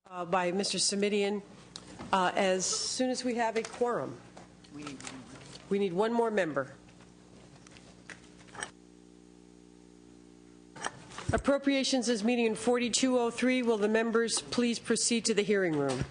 by Mr. Simidian as soon as we have a quorum. We need one more member. Appropriations is meeting in 4203. Will the members please proceed to the hearing room?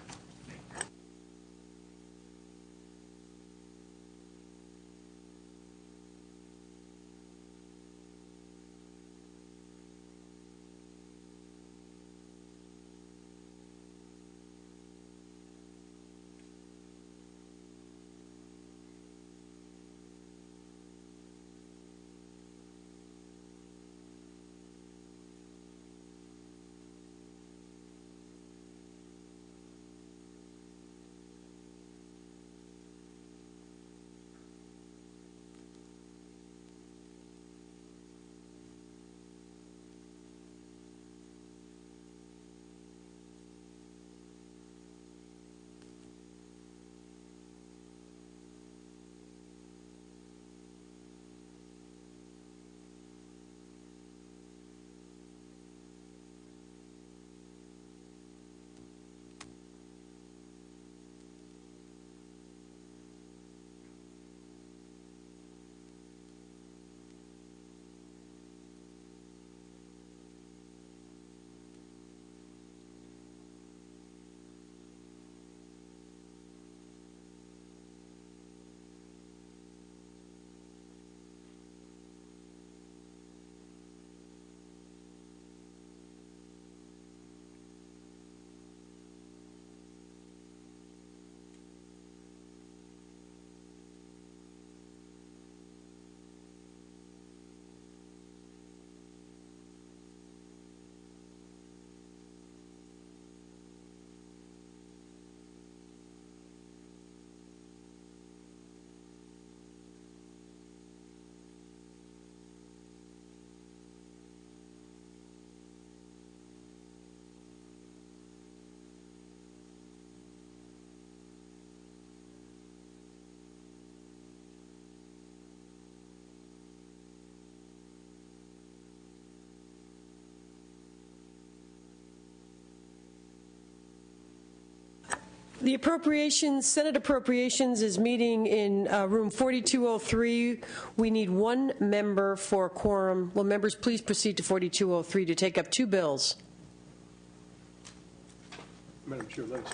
The Senate Appropriations is meeting in room 4203. We need one member for a quorum. Will members please proceed to 4203 to take up two bills? Madam Chair, let's.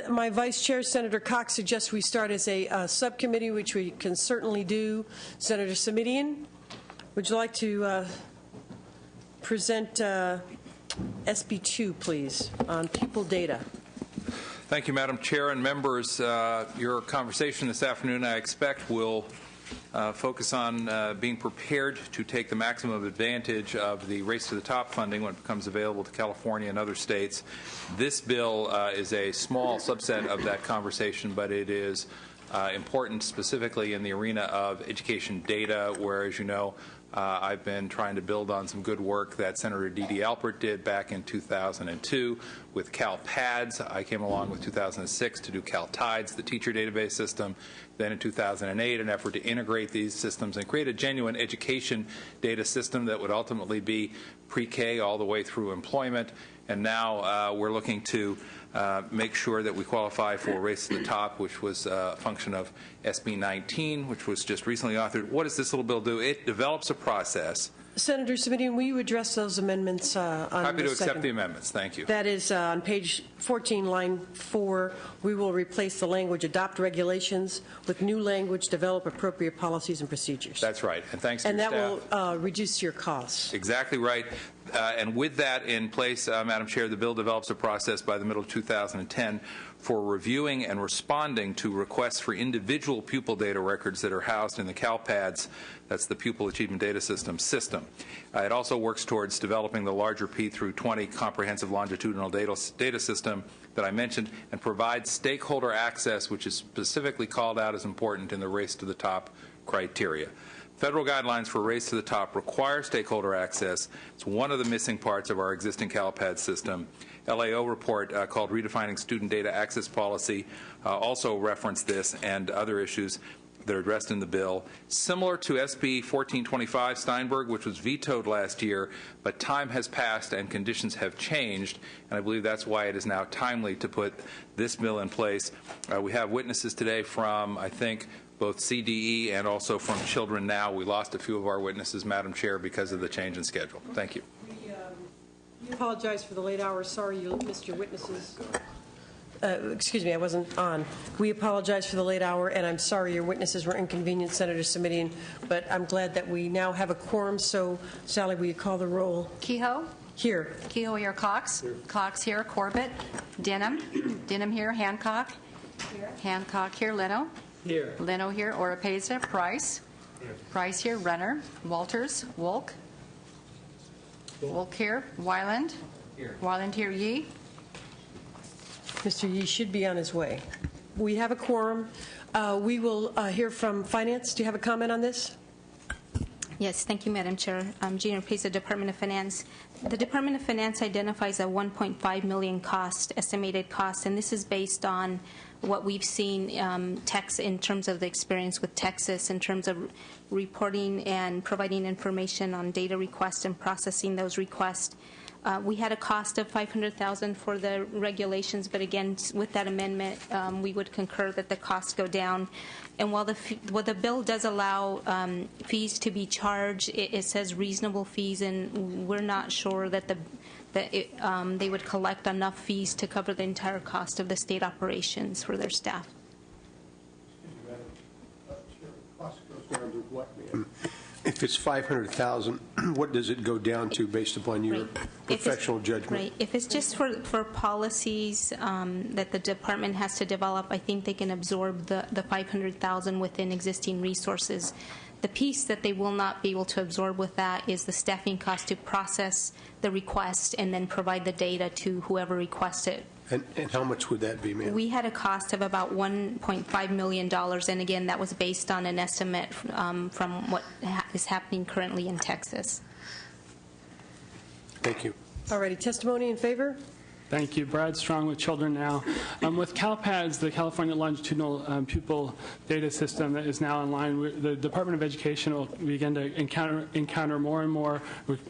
My Vice Chair, Senator Cox, suggests we start as a subcommittee, which we can certainly do. Senator Simidian, would you like to present SB 2, please, on pupil data? Thank you, Madam Chair and members. Your conversation this afternoon, I expect, will focus on being prepared to take the maximum advantage of the Race to the Top funding when it becomes available to California and other states. This bill is a small subset of that conversation, but it is important specifically in the arena of education data, where, as you know, I've been trying to build on some good work that Senator D.D. Alpert did back in 2002 with CalPADS. I came along with 2006 to do CalTIDES, the teacher database system. Then in 2008, an effort to integrate these systems and create a genuine education data system that would ultimately be pre-K all the way through employment. And now we're looking to make sure that we qualify for Race to the Top, which was a function of SB 19, which was just recently authored. What does this little bill do? It develops a process. Senator Simidian, will you address those amendments on Happy to accept second? the amendments. Thank you. That is on page 14, line 4. We will replace the language "adopt regulations" with new language "develop appropriate policies and procedures." That's right. And thanks to your staff. And that will reduce your costs. Exactly right. And with that in place, Madam Chair, the bill develops a process by the middle of 2010 for reviewing and responding to requests for individual pupil data records that are housed in the CalPADS, that's the Pupil Achievement Data System. It also works towards developing the larger P through 20 comprehensive longitudinal data system that I mentioned, and provides stakeholder access, which is specifically called out as important in the Race to the Top criteria. Federal guidelines for Race to the Top require stakeholder access. It's one of the missing parts of our existing CalPAD system. LAO report called Redefining Student Data Access Policy also referenced this and other issues that are addressed in the bill. Similar to SB 1425 Steinberg, which was vetoed last year, but time has passed and conditions have changed, and I believe that's why it is now timely to put this bill in place. We have witnesses today from, I think, both CDE and also from Children Now. We lost a few of our witnesses, Madam Chair, because of the change in schedule. Thank you. We apologize for the late hour. Sorry you missed your witnesses. Excuse me, I wasn't on. We apologize for the late hour, and I'm sorry your witnesses were inconvenienced, Senator Simitian, but I'm glad that we now have a quorum. So, Sally, will you call the roll? Kehoe? Here. Kehoe here. Cox? Here. Cox here. Corbett? Denham? Denham here. Hancock? Here. Hancock here. Leno? Here. Leno here. Oropesa? Price? Here. Price here. Runner? Walters? Wolk? Wolk here. Wyland? Here. Wyland here. Yee? Mr. Yee should be on his way. We have a quorum. We will hear from Finance. Do you have a comment on this? Yes, thank you, Madam Chair. Gina Pesa, Department of Finance. The Department of Finance identifies a $1.5 million estimated cost, and this is based on what we've seen in terms of the experience with Texas, in terms of reporting and providing information on data requests and processing those requests. We had a cost of $500,000 for the regulations, but again, with that amendment, we would concur that the costs go down. And while the bill does allow fees to be charged, it says reasonable fees, and we're not sure that they would collect enough fees to cover the entire cost of the state operations for their staff. Cost goes down to what, ma'am? If it's $500,000, what does it go down to based upon your professional judgment? Right. If it's just for policies that the department has to develop, I think they can absorb the $500,000 within existing resources. The piece that they will not be able to absorb with that is the staffing cost to process the request and then provide the data to whoever requests it. And how much would that be, ma'am? We had a cost of about $1.5 million, and again, that was based on an estimate from what is happening currently in Texas. Thank you. All righty. Testimony in favor? Thank you. Brad Strong with Children Now. With CalPADS, the California Longitudinal Pupil Data System that is now in line, the Department of Education will begin to encounter more and more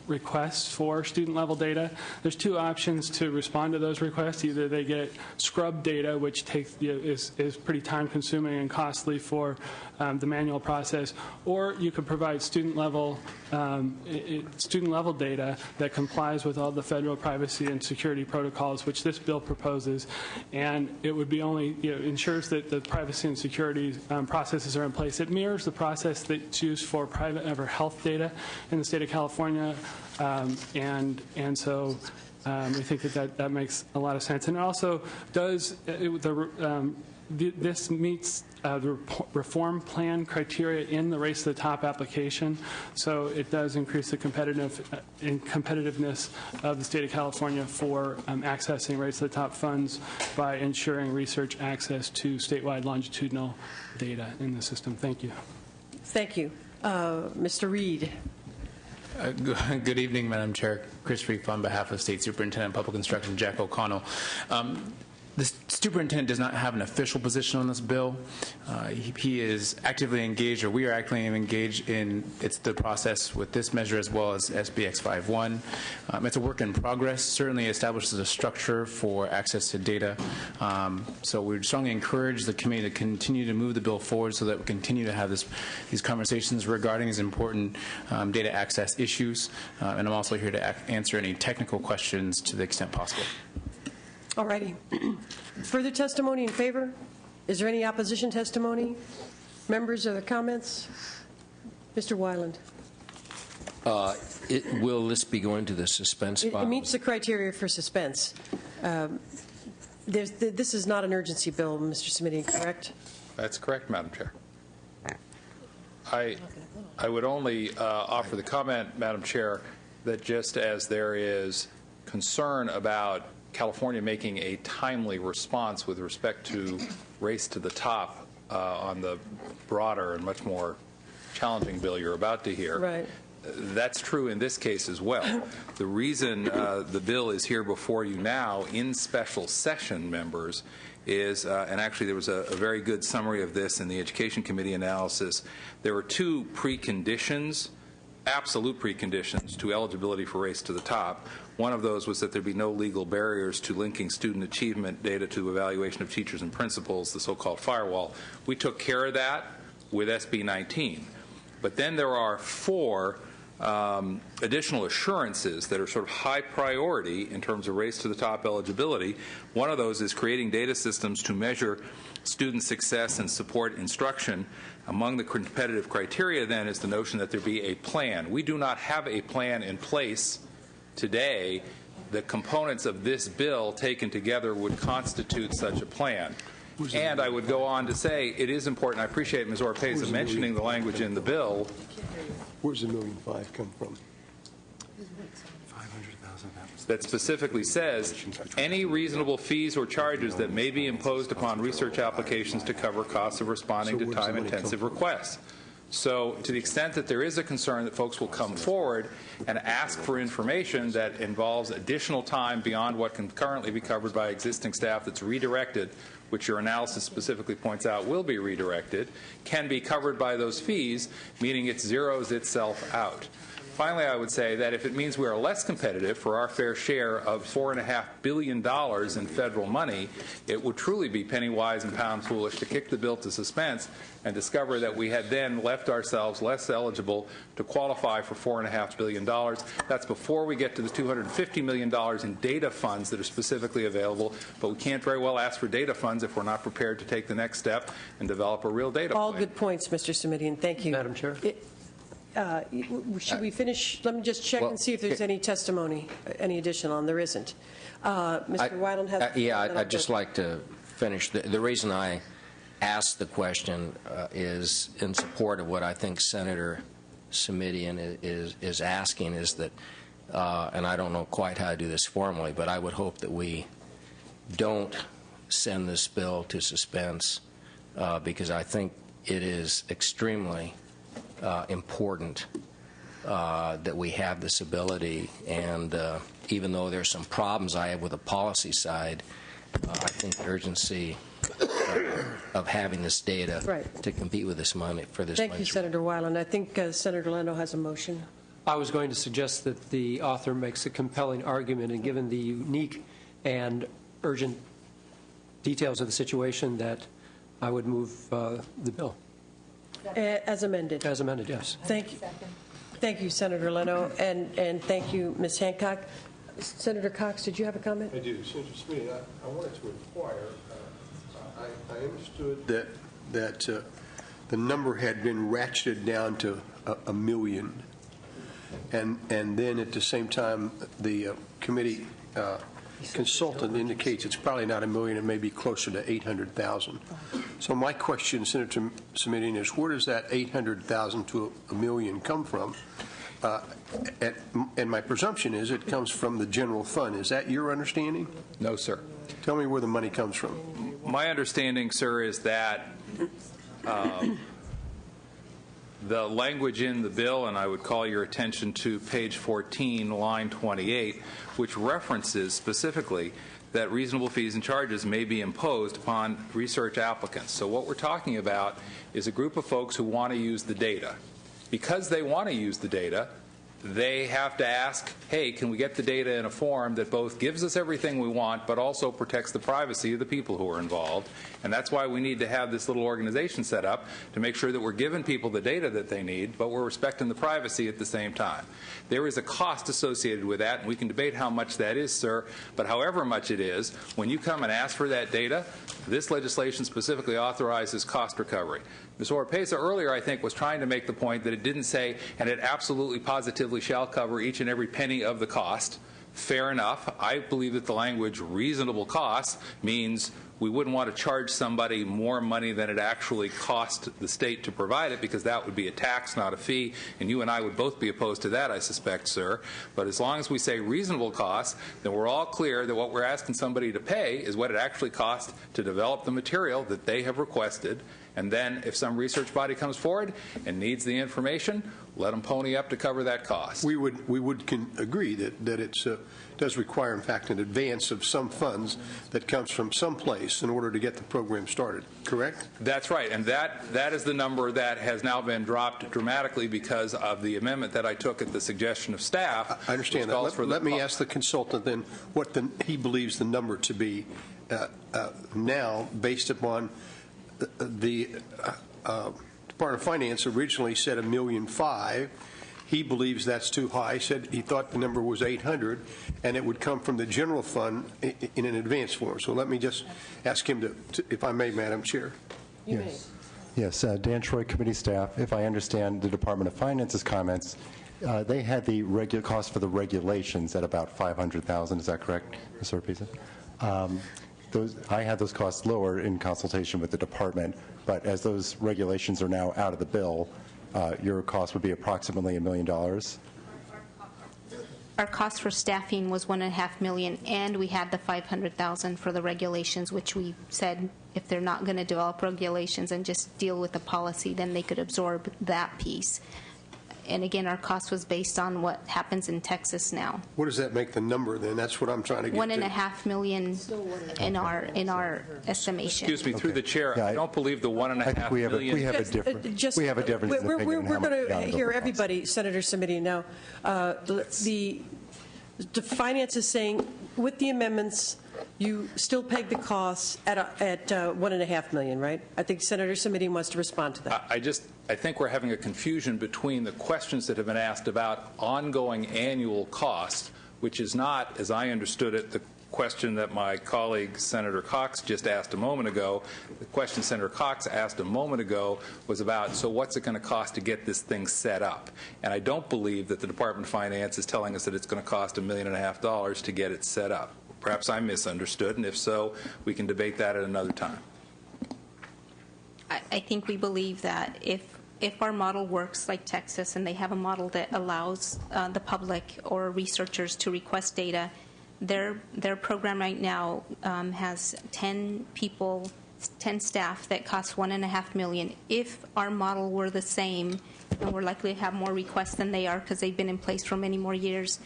requests for student-level data. There's two options to respond to those requests. Either they get scrub data, which is pretty time-consuming and costly for the manual process, or you could provide student-level data that complies with all the federal privacy and security protocols, which this bill proposes, and it would be only ensures that the privacy and security processes are in place. It mirrors the process that's used for private or health data in the state of California, and so we think that makes a lot of sense. And it also does this meets the reform plan criteria in the Race to the Top application, so it does increase the competitiveness of the state of California for accessing Race to the Top funds by ensuring research access to statewide longitudinal data in the system. Thank you. Thank you. Mr. Reed. Good evening, Madam Chair. Chris Reef on behalf of State Superintendent of Public Instruction Jack O'Connell. The superintendent does not have an official position on this bill. He is actively engaged, or we are actively engaged in the process with this measure as well as SBX 51. It's a work in progress. Certainly establishes a structure for access to data. So we strongly encourage the committee to continue to move the bill forward so that we continue to have these conversations regarding these important data access issues. And I'm also here to answer any technical questions to the extent possible. All righty. Further testimony in favor? Is there any opposition testimony? Members, other comments? Mr. Wyland. Will this be going to the suspense file? It meets the criteria for suspense. This is not an urgency bill, Mr. Simitian, correct? That's correct, Madam Chair. I would only offer the comment, Madam Chair, that just as there is concern about California making a timely response with respect to Race to the Top on the broader and much more challenging bill you're about to hear. Right. That's true in this case as well. The reason the bill is here before you now in special session, members, is, and actually there was a very good summary of this in the Education Committee analysis, there were two preconditions, absolute preconditions to eligibility for Race to the Top. One of those was that there be no legal barriers to linking student achievement data to evaluation of teachers and principals, the so-called firewall. We took care of that with SB 19. But then there are four additional assurances that are sort of high priority in terms of Race to the Top eligibility. One of those is creating data systems to measure student success and support instruction. Among the competitive criteria, then, is the notion that there be a plan. We do not have a plan in place today. The components of this bill taken together would constitute such a plan. And I would go on to say it is important. I appreciate Ms. Orpeza mentioning the language in the bill. Where's the $1.5 million come from? That specifically says any reasonable fees or charges that may be imposed upon research applications to cover costs of responding to time-intensive requests. So to the extent that there is a concern that folks will come forward and ask for information that involves additional time beyond what can currently be covered by existing staff that's redirected, which your analysis specifically points out will be redirected, can be covered by those fees, meaning it zeroes itself out. Finally, I would say that if it means we are less competitive for our fair share of $4.5 billion in federal money, it would truly be penny wise and pound foolish to kick the bill to suspense and discover that we had then left ourselves less eligible to qualify for $4.5 billion. That's before we get to the $250 million in data funds that are specifically available, but we can't very well ask for data funds if we're not prepared to take the next step and develop a real data All plan. good points, Mr. Simitian. Thank you. Madam Chair? Should we finish? Let me just check and see if there's any testimony, any additional, and there isn't. Mr. Weiland has... I'd just like to finish. The reason I asked the question is in support of what I think Senator Simitian is asking, is that, and I don't know quite how to do this formally, but I would hope that we don't send this bill to suspense because I think it is extremely important that we have this ability, and even though there's some problems I have with the policy side, I think the urgency of having this data to compete with this money for this. Thank you, Senator Weiland. I think Senator Leno has a motion. I was going to suggest that the author makes a compelling argument, and given the unique and urgent details of the situation, that I would move the bill. As amended. As amended, yes. Thank you. Thank you, Senator Leno, and thank you, Ms. Hancock. Senator Cox, did you have a comment? I do. Senator Smith, I wanted to inquire. I understood that the number had been ratcheted down to $1 million, and then at the same time the committee consultant indicates it's probably not $1 million, it may be closer to 800,000. So my question, Senator Simitian, is where does that 800,000 to $1 million come from? And my presumption is it comes from the general fund. Is that your understanding? No, sir. Tell me where the money comes from. My understanding, sir, is that the language in the bill, and I would call your attention to page 14, line 28, which references specifically that reasonable fees and charges may be imposed upon research applicants. So what we're talking about is a group of folks who want to use the data. Because they want to use the data, they have to ask, hey, can we get the data in a form that both gives us everything we want but also protects the privacy of the people who are involved? And that's why we need to have this little organization set up to make sure that we're giving people the data that they need, but we're respecting the privacy at the same time. There is a cost associated with that, and we can debate how much that is, sir, but however much it is, when you come and ask for that data, this legislation specifically authorizes cost recovery. Ms. Orpeza earlier, I think, was trying to make the point that it didn't say, and it absolutely positively shall cover each and every penny of the cost. Fair enough. I believe that the language reasonable cost means we wouldn't want to charge somebody more money than it actually cost the state to provide it, because that would be a tax, not a fee, and you and I would both be opposed to that, I suspect, sir. But as long as we say reasonable cost, then we're all clear that what we're asking somebody to pay is what it actually costs to develop the material that they have requested And then if some research body comes forward and needs the information, let them pony up to cover that cost. We would agree that it does require, in fact, an advance of some funds that comes from someplace in order to get the program started, correct? That's right, and that is the number that has now been dropped dramatically because of the amendment that I took at the suggestion of staff. I understand that. Let me ask the consultant then what he believes the number to be now, based upon the Department of Finance originally said $1.5 million. He believes that's too high. Said he thought the number was 800, and it would come from the general fund in an advance form. So let me just ask him to if I may, Madam Chair. Yes. Yes, Dan Troy, committee staff. If I understand the Department of Finance's comments, they had the cost for the regulations at about $500,000. Is that correct, Mr. Arpisa? I had those costs lower in consultation with the department, but as those regulations are now out of the bill, your cost would be approximately $1 million. Our cost for staffing was $1.5 million, and we had the $500,000 for the regulations, which we said if they're not going to develop regulations and just deal with the policy, then they could absorb that piece. And again, our cost was based on what happens in Texas now. What does that make the number then? That's what I'm trying to get to. $1.5 million in our estimation. Excuse me, through the chair, I don't believe the $1.5 million. We have a difference in opinion. We're going to hear everybody, Senator Simitian. Now, the finance is saying with the amendments, you still peg the costs at $1.5 million, right? I think Senator Simitian wants to respond to that. I think we're having a confusion between the questions that have been asked about ongoing annual costs, which is not, as I understood it, the question that my colleague Senator Cox just asked a moment ago. The question Senator Cox asked a moment ago was about, so what's it going to cost to get this thing set up? And I don't believe that the Department of Finance is telling us that it's going to cost $1.5 million to get it set up. Perhaps I misunderstood, and if so, we can debate that at another time. I think we believe that if our model works like Texas and they have a model that allows the public or researchers to request data, their program right now has 10 people, 10 staff that costs $1.5 million. If our model were the same, and we're likely to have more requests than they are because they've been in place for many more years,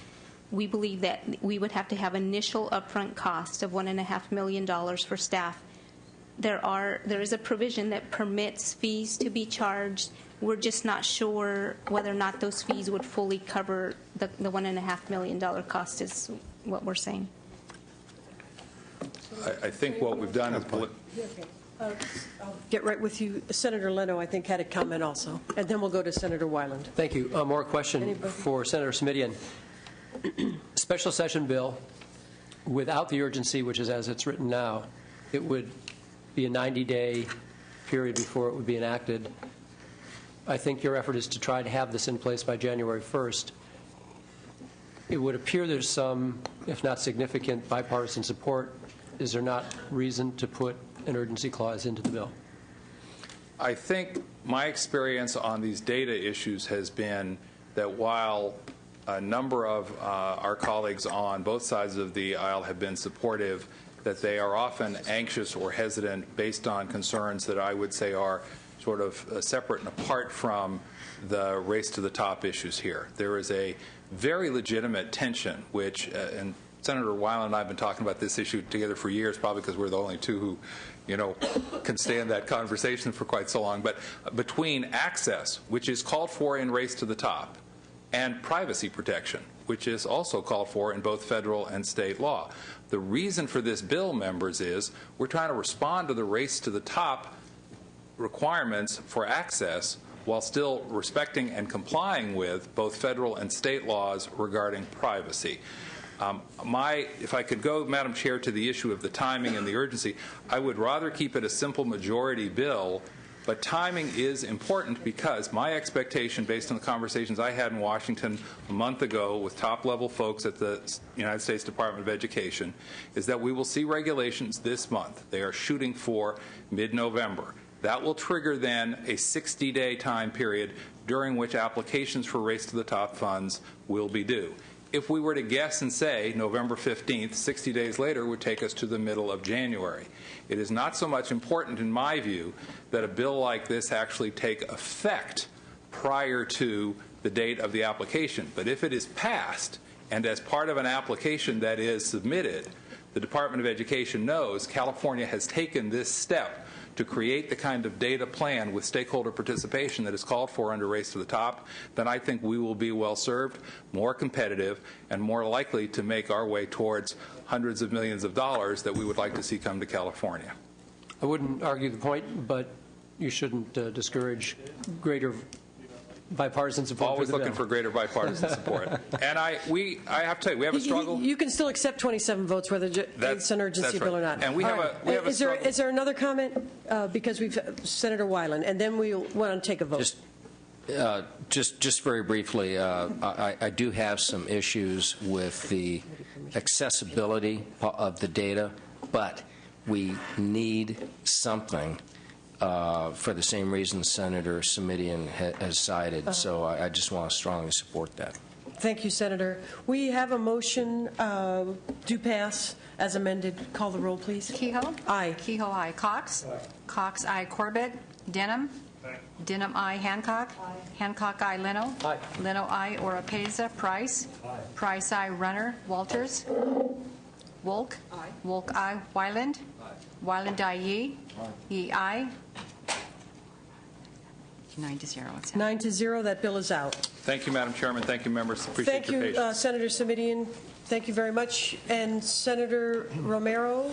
we believe that we would have to have initial upfront cost of $1.5 million for staff. There is a provision that permits fees to be charged. We're just not sure whether or not those fees would fully cover the $1.5 million cost is what we're saying. I think what we've done is... I'll get right with you. Senator Leno, I think, had a comment also. And then we'll go to Senator Weiland. Thank you. More question for Senator Simitian. Special session bill, without the urgency, which is as it's written now, it would be a 90-day period before it would be enacted. I think your effort is to try to have this in place by January 1st. It would appear there's some, if not significant, bipartisan support. Is there not reason to put an urgency clause into the bill? I think my experience on these data issues has been that while a number of our colleagues on both sides of the aisle have been supportive, that they are often anxious or hesitant based on concerns that I would say are sort of separate and apart from the race to the top issues here. There is a very legitimate tension, which, and Senator Weiland and I have been talking about this issue together for years, probably because we're the only two who, can stand that conversation for quite so long, but between access, which is called for in race to the top, and privacy protection, which is also called for in both federal and state law. The reason for this bill, members, is we're trying to respond to the race to the top requirements for access while still respecting and complying with both federal and state laws regarding privacy. If I could go, Madam Chair, to the issue of the timing and the urgency, I would rather keep it a simple majority bill. But timing is important because my expectation, based on the conversations I had in Washington a month ago with top-level folks at the United States Department of Education, is that we will see regulations this month. They are shooting for mid-November. That will trigger then a 60-day time period during which applications for Race to the Top funds will be due. if we were to guess and say November 15th, 60 days later would take us to the middle of January. It is not so much important, in my view, that a bill like this actually take effect prior to the date of the application. But if it is passed, and as part of an application that is submitted, the Department of Education knows California has taken this step to create the kind of data plan with stakeholder participation that is called for under Race to the Top, then I think we will be well served, more competitive, and more likely to make our way towards hundreds of millions of dollars that we would like to see come to California. I wouldn't argue the point, but you shouldn't discourage greater bipartisan support. Always for the looking bill. for greater bipartisan support. And I have to tell you, we have a struggle. You can still accept 27 votes whether it's an urgency bill or not. And we have a struggle. Is there another comment? Because we've Senator Weiland, and then we'll want to take a vote. Just very briefly, I do have some issues with the accessibility of the data, but we need something for the same reason Senator Simitian has cited. So I just want to strongly support that. Thank you, Senator. We have a motion to pass as amended. Call the roll, please. Kehoe? Aye. Kehoe, aye. Cox? Aye. Cox, aye. Corbett? Denham? Aye. Denham, aye. Hancock? Aye. Hancock, aye. Leno? Aye. Leno, aye. Oropeza? Price? Aye. Price, aye. Runner? Walters? Wolk? Aye. Wolk, aye. Weiland? Aye. Weiland, aye. Yee? Aye. Yee, aye. 9-0. 9-0. That bill is out. Thank you, Madam Chairman. Thank you, members. Appreciate your patience. Thank you, Senator Simitian. Thank you very much. And Senator Romero?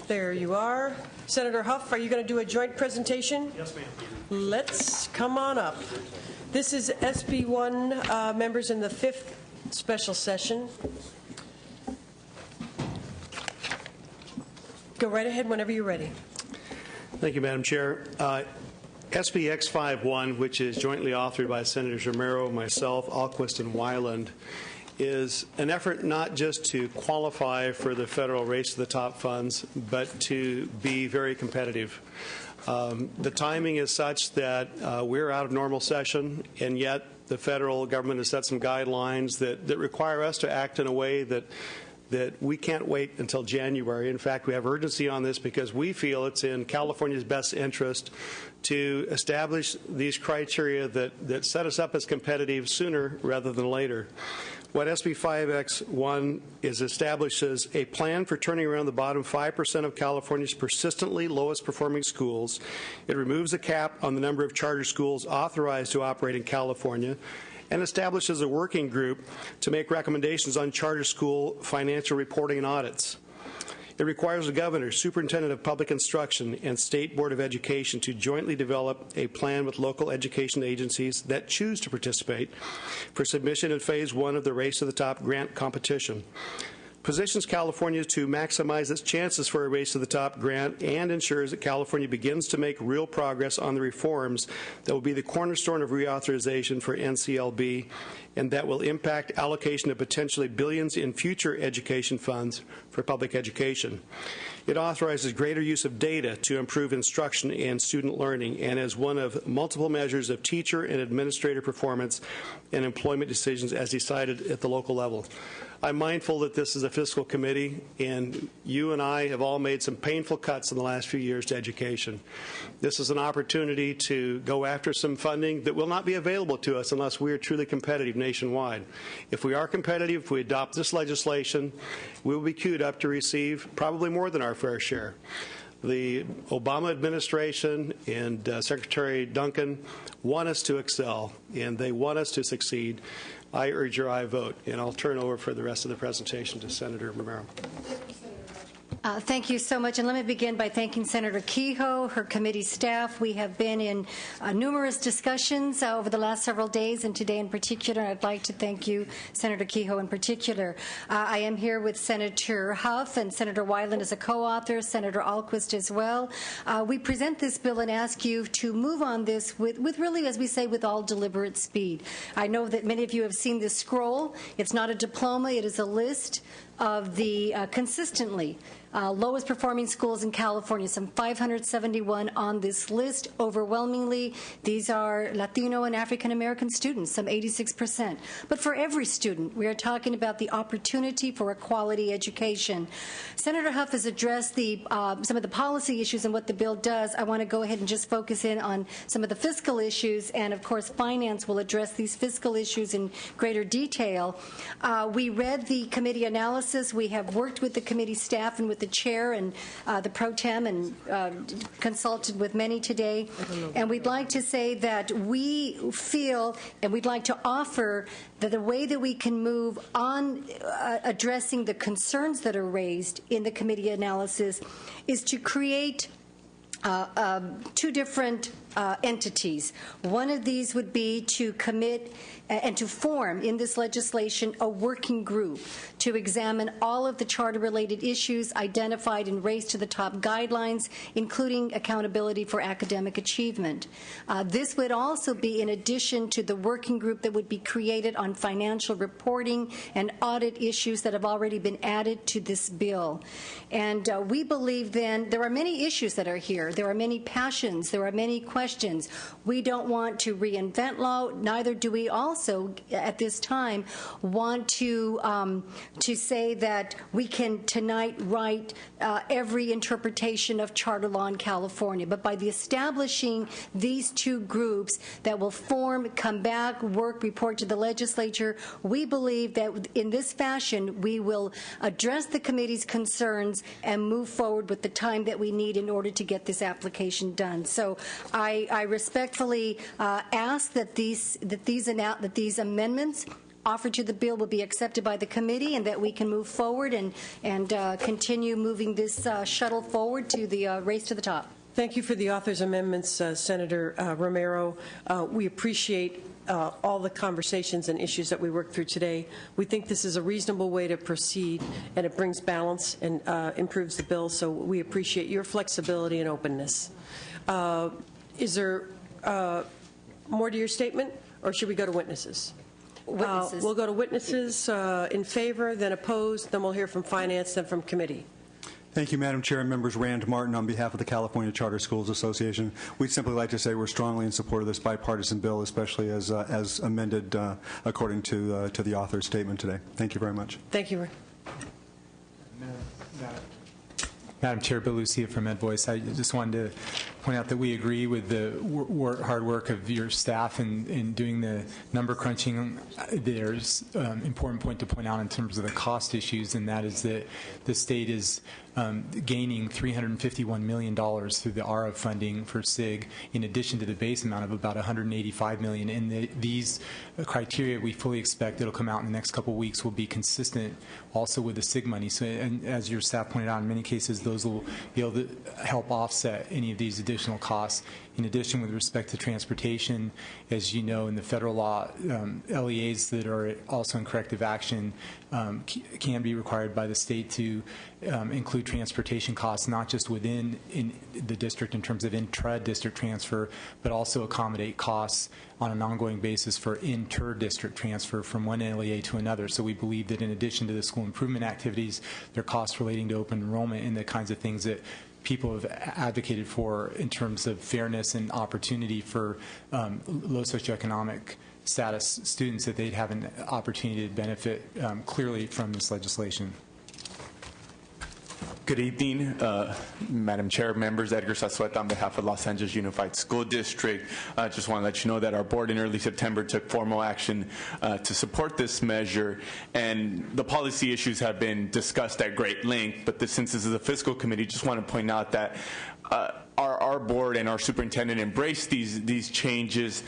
There you are. Senator Huff, are you going to do a joint presentation? Yes, ma'am. Let's come on up. This is SB 1 members in the 5th special session. Go right ahead whenever you're ready. Thank you, Madam Chair. SB X51, which is jointly authored by Senators Romero, myself, Alquist, and Weiland, is an effort not just to qualify for the federal Race to the Top funds, but to be very competitive. The timing is such that we're out of normal session, and yet the federal government has set some guidelines that require us to act in a way that we can't wait until January. In fact, we have urgency on this because we feel it's in California's best interest to establish these criteria that set us up as competitive sooner rather than later. What SB 5X1 establishes a plan for turning around the bottom 5% of California's persistently lowest performing schools. It removes a cap on the number of charter schools authorized to operate in California and establishes a working group to make recommendations on charter school financial reporting and audits. It requires the governor, superintendent of public instruction, and state board of education to jointly develop a plan with local education agencies that choose to participate for submission in Phase 1 of the Race to the Top grant competition. Positions California to maximize its chances for a Race to the Top grant and ensures that California begins to make real progress on the reforms that will be the cornerstone of reauthorization for NCLB and that will impact allocation of potentially billions in future education funds for public education. It authorizes greater use of data to improve instruction and student learning and is one of multiple measures of teacher and administrator performance and employment decisions as decided at the local level. I'm mindful that this is a fiscal committee, and you and I have all made some painful cuts in the last few years to education. This is an opportunity to go after some funding that will not be available to us unless we are truly competitive nationwide. If we are competitive, if we adopt this legislation, we will be queued up to receive probably more than our fair share. The Obama administration and Secretary Duncan want us to excel, and they want us to succeed. I urge your aye vote, and I'll turn over for the rest of the presentation to Senator Romero. Thank you so much. And let me begin by thanking Senator Kehoe, her committee staff. We have been in numerous discussions over the last several days, and today in particular. I'd like to thank you, Senator Kehoe, in particular. I am here with Senator Huff and Senator Weiland as a co-author, Senator Alquist as well. We present this bill and ask you to move on this with really, as we say, with all deliberate speed. I know that many of you have seen this scroll. It's not a diploma. It is a list of the consistently lowest performing schools in California, some 571 on this list. Overwhelmingly, these are Latino and African American students, some 86%. But for every student, we are talking about the opportunity for a quality education. Senator Huff has addressed some of the policy issues and what the bill does. I want to go ahead and just focus in on some of the fiscal issues, and of course, finance will address these fiscal issues in greater detail. We read the committee analysis. We have worked with the committee staff and with the chair and the pro tem and consulted with many today. And we'd like to say that we feel and we'd like to offer that the way that we can move on addressing the concerns that are raised in the committee analysis is to create two different entities. One of these would be to commit and to form in this legislation a working group to examine all of the charter-related issues identified in Race to the Top guidelines, including accountability for academic achievement. This would also be in addition to the working group that would be created on financial reporting and audit issues that have already been added to this bill. And we believe then there are many issues that are here. There are many passions. There are many questions. We don't want to reinvent law, neither do we also at this time want to say that we can tonight write every interpretation of charter law in California. But by the establishing these two groups that will form, come back, work, report to the legislature, we believe that in this fashion we will address the committee's concerns and move forward with the time that we need in order to get this application done. So I respectfully ask that these amendments offered to the bill will be accepted by the committee and that we can move forward and continue moving this shuttle forward to the Race to the Top. Thank you for the author's amendments, Senator Romero. We appreciate all the conversations and issues that we worked through today. We think this is a reasonable way to proceed, and it brings balance and improves the bill, so we appreciate your flexibility and openness. Is there more to your statement, or should we go to witnesses? Witnesses. We'll go to witnesses in favor, then opposed, then we'll hear from finance, then from committee. Thank you, Madam Chair and members. Rand Martin on behalf of the California Charter Schools Association. We'd simply like to say we're strongly in support of this bipartisan bill, especially as amended according to the author's statement today. Thank you very much. Thank you. Madam Chair, Bill Lucia from MedVoice. I just wanted to point out that we agree with the hard work of your staff in doing the number crunching. There's an important point to point out in terms of the cost issues, and that is that the state is gaining $351 million through the ARA funding for SIG, in addition to the base amount of about $185 million. And these criteria, we fully expect it'll come out in the next couple of weeks, will be consistent also with the SIG money. So, and as your staff pointed out, in many cases, those will be able to help offset any of these additional costs. In addition, with respect to transportation, as you know, in the federal law, LEAs that are also in corrective action can be required by the state to include transportation costs, not just within the district in terms of intra-district transfer, but also accommodate costs on an ongoing basis for inter-district transfer from one LEA to another. So we believe that in addition to the school improvement activities, there are costs relating to open enrollment and the kinds of things that people have advocated for in terms of fairness and opportunity for low socioeconomic status students, that they'd have an opportunity to benefit clearly from this legislation. Good evening, Madam Chair, members. Edgar Sasueta on behalf of Los Angeles Unified School District. I just want to let you know that our board in early September took formal action to support this measure, and the policy issues have been discussed at great length, but since this is a fiscal committee, just want to point out that our board and our superintendent embraced these changes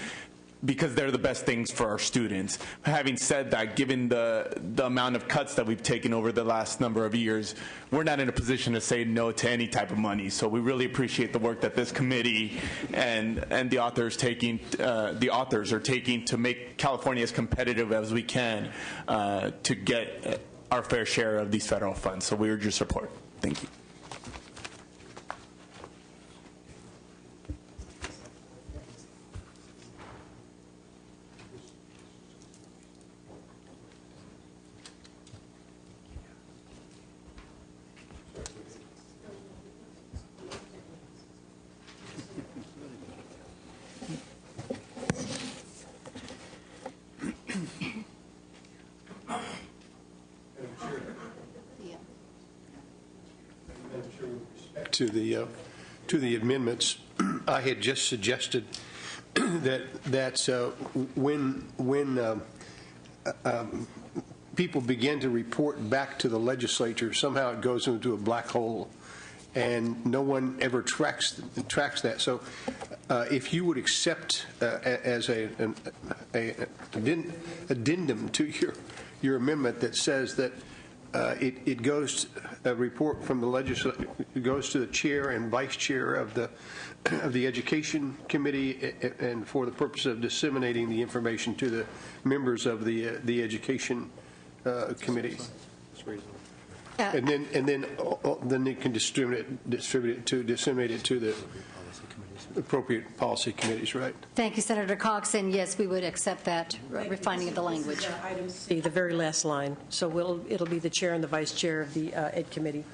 because they're the best things for our students. Having said that, given the amount of cuts that we've taken over the last number of years, we're not in a position to say no to any type of money. So we really appreciate the work that this committee and the authors are taking to make California as competitive as we can to get our fair share of these federal funds. So we urge your support. Thank you. respect to the amendments, I had just suggested that when people begin to report back to the legislature, somehow it goes into a black hole, and no one ever tracks that. So, if you would accept as an addendum to your amendment that says that it goes, a report from the legislature goes to the chair and vice chair of the education committee, and for the purpose of disseminating the information to the members of the education committee. And then they can disseminate it to the appropriate policy committees, right? Thank you, Senator Cox, and yes, we would accept that refining of the language. Item C, the very last line. So it'll be the chair and the vice chair of the Ed Committee.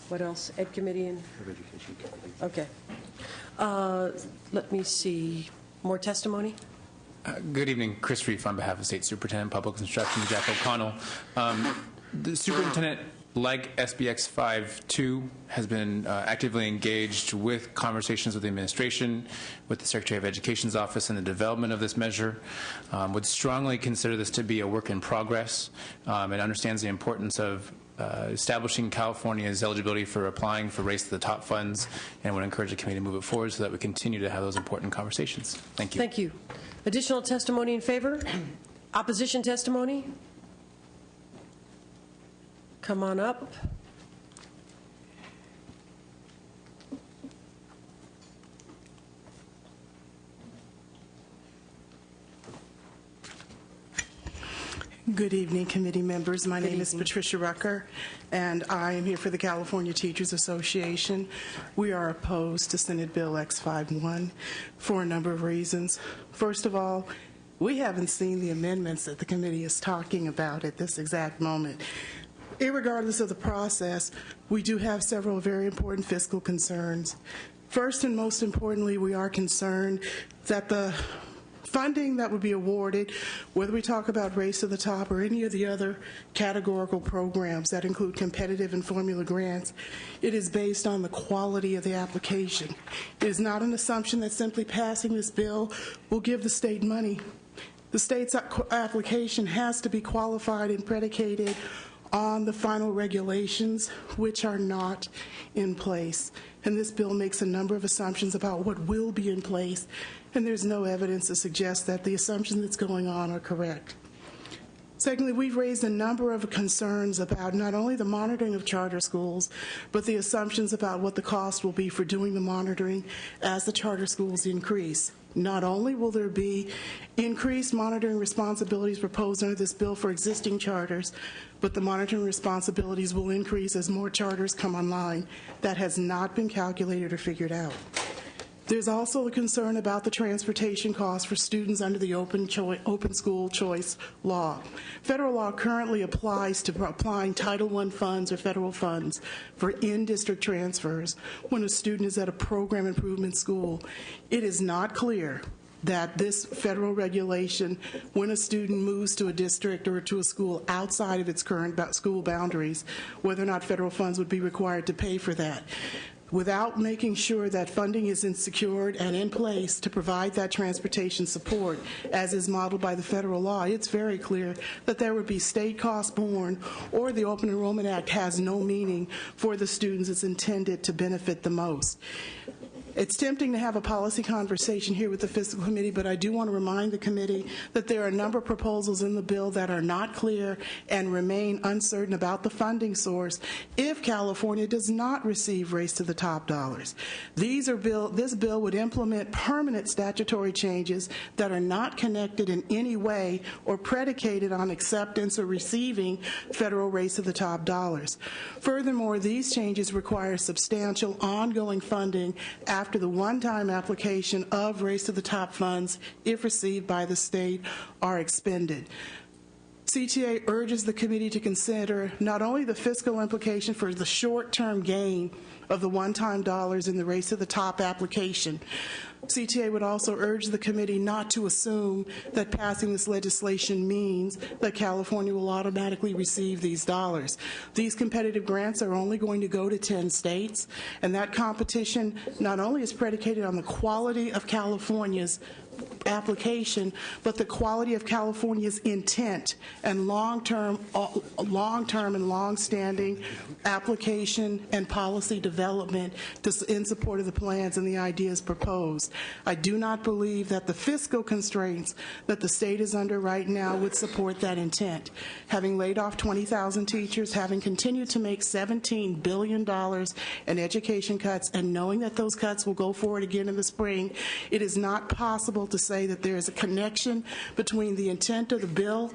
What else? Ed Committee and? Okay. Let me see. More testimony? Good evening. Chris Reef on behalf of State Superintendent of Public Instruction Jack O'Connell. The superintendent, like SBX 5.2, has been actively engaged with conversations with the administration, with the Secretary of Education's office in the development of this measure, would strongly consider this to be a work in progress, and understands the importance of establishing California's eligibility for applying for Race to the Top funds, and would encourage the committee to move it forward so that we continue to have those important conversations. Thank you. Thank you. Additional testimony in favor? Opposition testimony? Come on up. Good evening, committee members. My name is Patricia Rucker, and I am here for the California Teachers Association. We are opposed to Senate Bill X51 for a number of reasons. First of all, we haven't seen the amendments that the committee is talking about at this exact moment. Irregardless of the process, we do have several very important fiscal concerns. First and most importantly, we are concerned that the funding that would be awarded, whether we talk about Race to the Top or any of the other categorical programs that include competitive and formula grants, it is based on the quality of the application. It is not an assumption that simply passing this bill will give the state money. The state's application has to be qualified and predicated on the final regulations, which are not in place. And this bill makes a number of assumptions about what will be in place, and there's no evidence to suggest that the assumptions that's going on are correct. Secondly, we've raised a number of concerns about not only the monitoring of charter schools, but the assumptions about what the cost will be for doing the monitoring as the charter schools increase. Not only will there be increased monitoring responsibilities proposed under this bill for existing charters, but the monitoring responsibilities will increase as more charters come online. That has not been calculated or figured out. There's also a concern about the transportation costs for students under the open school choice law. Federal law currently applies to applying Title I funds or federal funds for in-district transfers when a student is at a program improvement school. It is not clear that this federal regulation, when a student moves to a district or to a school outside of its current school boundaries, whether or not federal funds would be required to pay for that. Without making sure that funding is secured and in place to provide that transportation support, as is modeled by the federal law, it's very clear that there would be state costs borne, or the Open Enrollment Act has no meaning for the students it's intended to benefit the most. It's tempting to have a policy conversation here with the Fiscal Committee, but I do want to remind the committee that there are a number of proposals in the bill that are not clear and remain uncertain about the funding source if California does not receive Race to the Top dollars. This bill would implement permanent statutory changes that are not connected in any way or predicated on acceptance or receiving federal Race to the Top dollars. Furthermore, these changes require substantial ongoing funding after the one-time application of Race to the Top funds, if received by the state, are expended. CTA urges the committee to consider not only the fiscal implication for the short-term gain of the one-time dollars in the Race to the Top application, CTA would also urge the committee not to assume that passing this legislation means that California will automatically receive these dollars. These competitive grants are only going to go to 10 states, and that competition not only is predicated on the quality of California's application, but the quality of California's intent and long-term and long-standing application and policy development in support of the plans and the ideas proposed. I do not believe that the fiscal constraints that the state is under right now would support that intent. Having laid off 20,000 teachers, having continued to make $17 billion in education cuts, and knowing that those cuts will go forward again in the spring, it is not possible to say that there is a connection between the intent of the bill,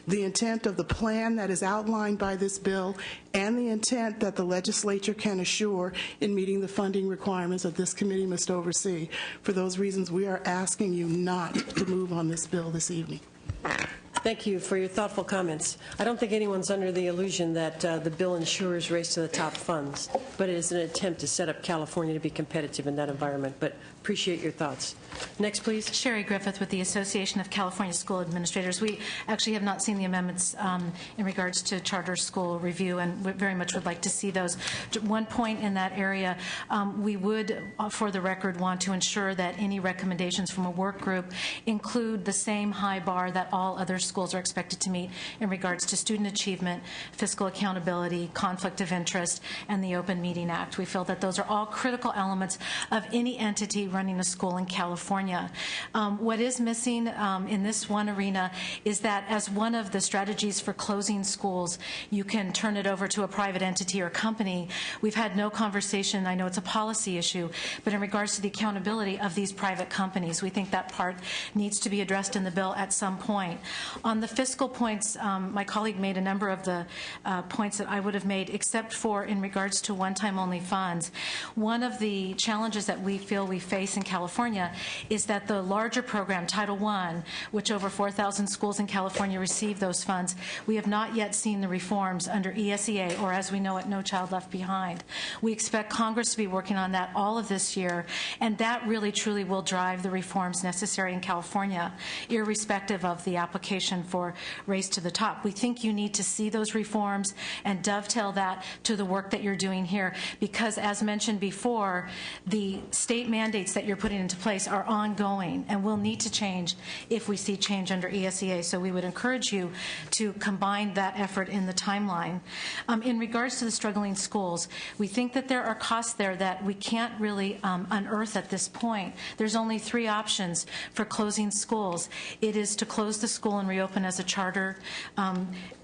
the intent of the plan that is outlined by this bill, and the intent that the legislature can assure in meeting the funding requirements that this committee must oversee. For those reasons, we are asking you not to move on this bill this evening. Thank you for your thoughtful comments. I don't think anyone's under the illusion that the bill ensures race to the top funds, but it is an attempt to set up California to be competitive in that environment. But appreciate your thoughts. Next, please. Sherry Griffith with the Association of California School Administrators. We actually have not seen the amendments in regards to charter school review, and we very much would like to see those. One point in that area, we would, for the record, want to ensure that any recommendations from a work group include the same high bar that all other schools are expected to meet in regards to student achievement, fiscal accountability, conflict of interest, and the Open Meeting Act. We feel that those are all critical elements of any entity running a school in California. What is missing in this one arena is that as one of the strategies for closing schools, you can turn it over to a private entity or company. We've had no conversation, I know it's a policy issue, but in regards to the accountability of these private companies, we think that part needs to be addressed in the bill at some point. On the fiscal points, my colleague made a number of the points that I would have made, except for in regards to one-time only funds. One of the challenges that we feel we face in California is that the larger program, Title I, which over 4,000 schools in California receive those funds, we have not yet seen the reforms under ESEA, or as we know it, No Child Left Behind. We expect Congress to be working on that all of this year, and that really truly will drive the reforms necessary in California, irrespective of the application for Race to the Top. We think you need to see those reforms and dovetail that to the work that you're doing here, because as mentioned before, the state mandates that you're putting into place are ongoing and will need to change if we see change under ESEA. So we would encourage you to combine that effort in the timeline. In regards to the struggling schools, we think that there are costs there that we can't really unearth at this point. There's only 3 options for closing schools. It is to close the school and reopen as a charter,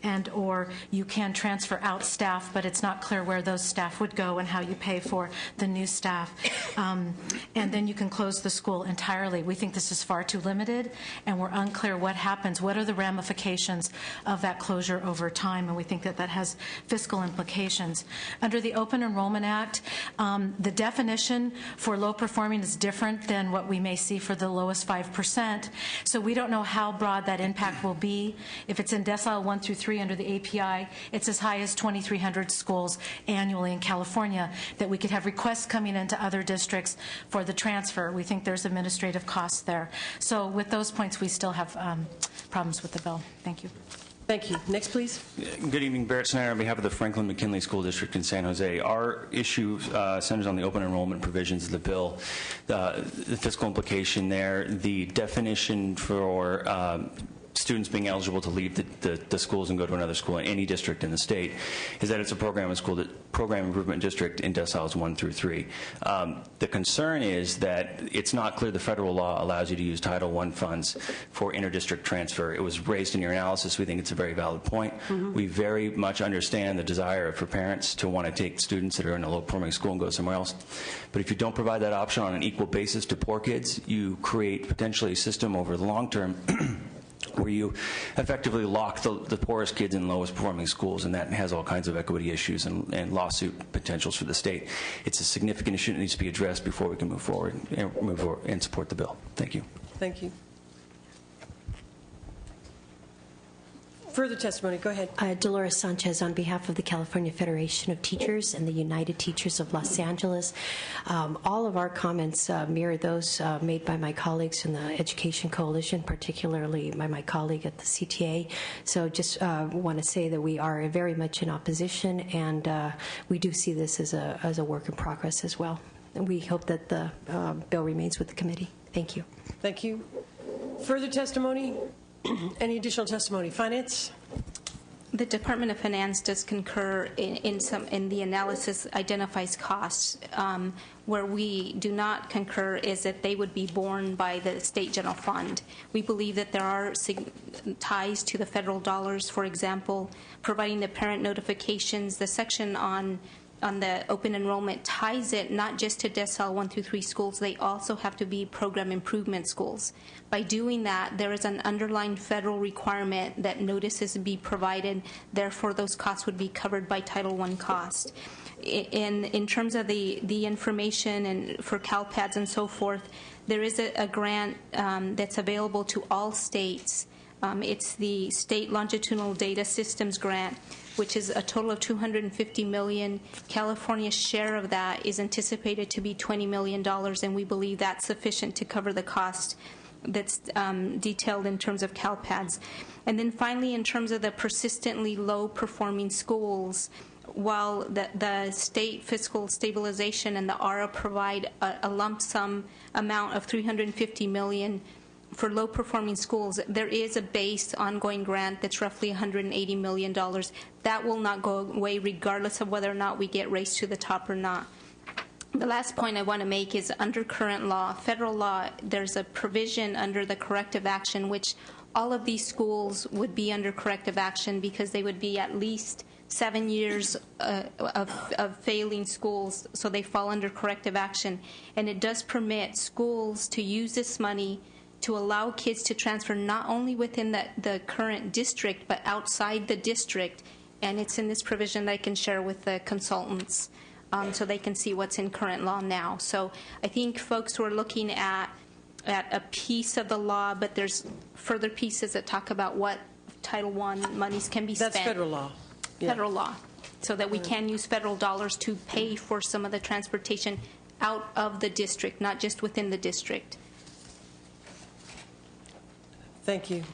and or you can transfer out staff, but it's not clear where those staff would go and how you pay for the new staff. And then you can close the school entirely. We think this is far too limited, and we're unclear what happens. What are the ramifications of that closure over time? And we think that that has fiscal implications. Under the Open Enrollment Act, the definition for low performing is different than what we may see for the lowest 5%. So we don't know how broad that impact will be. If it's in decile 1 through 3 under the API, it's as high as 2,300 schools annually in California that we could have requests coming into other districts for the transfer. We think there's administrative costs there. So with those points, we still have problems with the bill. Thank you. Thank you. Next, please. Good evening. Barrett Snyder on behalf of the Franklin-McKinley School District in San Jose. Our issue centers on the open enrollment provisions of the bill, the fiscal implication there, the definition for students being eligible to leave the schools and go to another school in any district in the state, is that it's a program improvement district in deciles 1 through 3. The concern is that it's not clear the federal law allows you to use Title I funds for interdistrict transfer. It was raised in your analysis. We think it's a very valid point. We very much understand the desire for parents to want to take students that are in a low-performing school and go somewhere else. But if you don't provide that option on an equal basis to poor kids, you create potentially a system over the long term where you effectively lock the poorest kids in lowest performing schools, and that has all kinds of equity issues and lawsuit potentials for the state. It's a significant issue that needs to be addressed before we can move forward and support the bill. Thank you. Thank you. Further testimony, go ahead. Dolores Sanchez on behalf of the California Federation of Teachers and the United Teachers of Los Angeles. All of our comments mirror those made by my colleagues in the Education Coalition, particularly by my colleague at the CTA. So just want to say that we are very much in opposition, and we do see this as a work in progress as well. And we hope that the bill remains with the committee. Thank you. Thank you. Further testimony? Any additional testimony? Finance? The Department of Finance does concur in the analysis identifies costs. Where we do not concur is that they would be borne by the state general fund. We believe that there are ties to the federal dollars. For example, providing the parent notifications. The section on the open enrollment ties it not just to decile 1 through 3 schools, they also have to be program improvement schools. By doing that, there is an underlying federal requirement that notices be provided, therefore those costs would be covered by Title I cost. In terms of the information and for CalPADS and so forth, there is a grant that's available to all states. It's the State Longitudinal Data Systems Grant, which is a total of $250 million. California's share of that is anticipated to be $20 million, and we believe that's sufficient to cover the cost that's detailed in terms of CalPADS. And then finally, in terms of the persistently low-performing schools, while the state fiscal stabilization and the ARA provide a lump sum amount of $350 million for low-performing schools, there is a base ongoing grant that's roughly $180 million. That will not go away regardless of whether or not we get raised to the top or not. The last point I want to make is under current law, federal law, there's a provision under the corrective action which all of these schools would be under corrective action because they would be at least 7 years of failing schools, so they fall under corrective action. And it does permit schools to use this money to allow kids to transfer not only within the current district but outside the district, and it's in this provision that I can share with the consultants so they can see what's in current law now. So I think folks were looking at a piece of the law, but there's further pieces that talk about what Title I monies can be spent. That's federal law. Yeah. Federal law, so that we can use federal dollars to pay for some of the transportation out of the district, not just within the district. Thank you.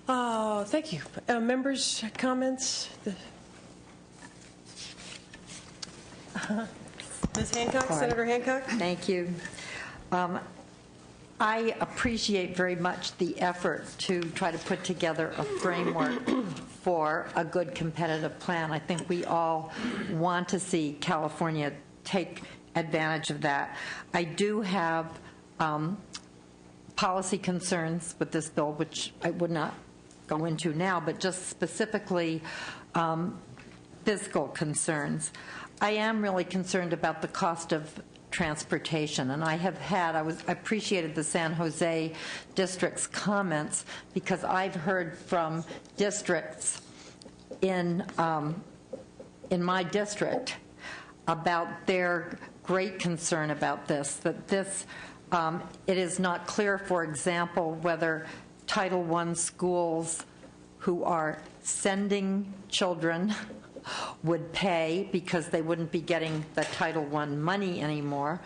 Thank you. Members' comments? Ms. Hancock, Senator Hancock? Thank you. I appreciate very much the effort to try to put together a framework for a good competitive plan. I think we all want to see California take advantage of that. I do have policy concerns with this bill, which I would not go into now, but just specifically fiscal concerns. I am really concerned about the cost of transportation, and I appreciated the San Jose district's comments because I've heard from districts in my district about their great concern about this, that this it is not clear, for example, whether Title I schools who are sending children would pay because they wouldn't be getting the Title I money anymore.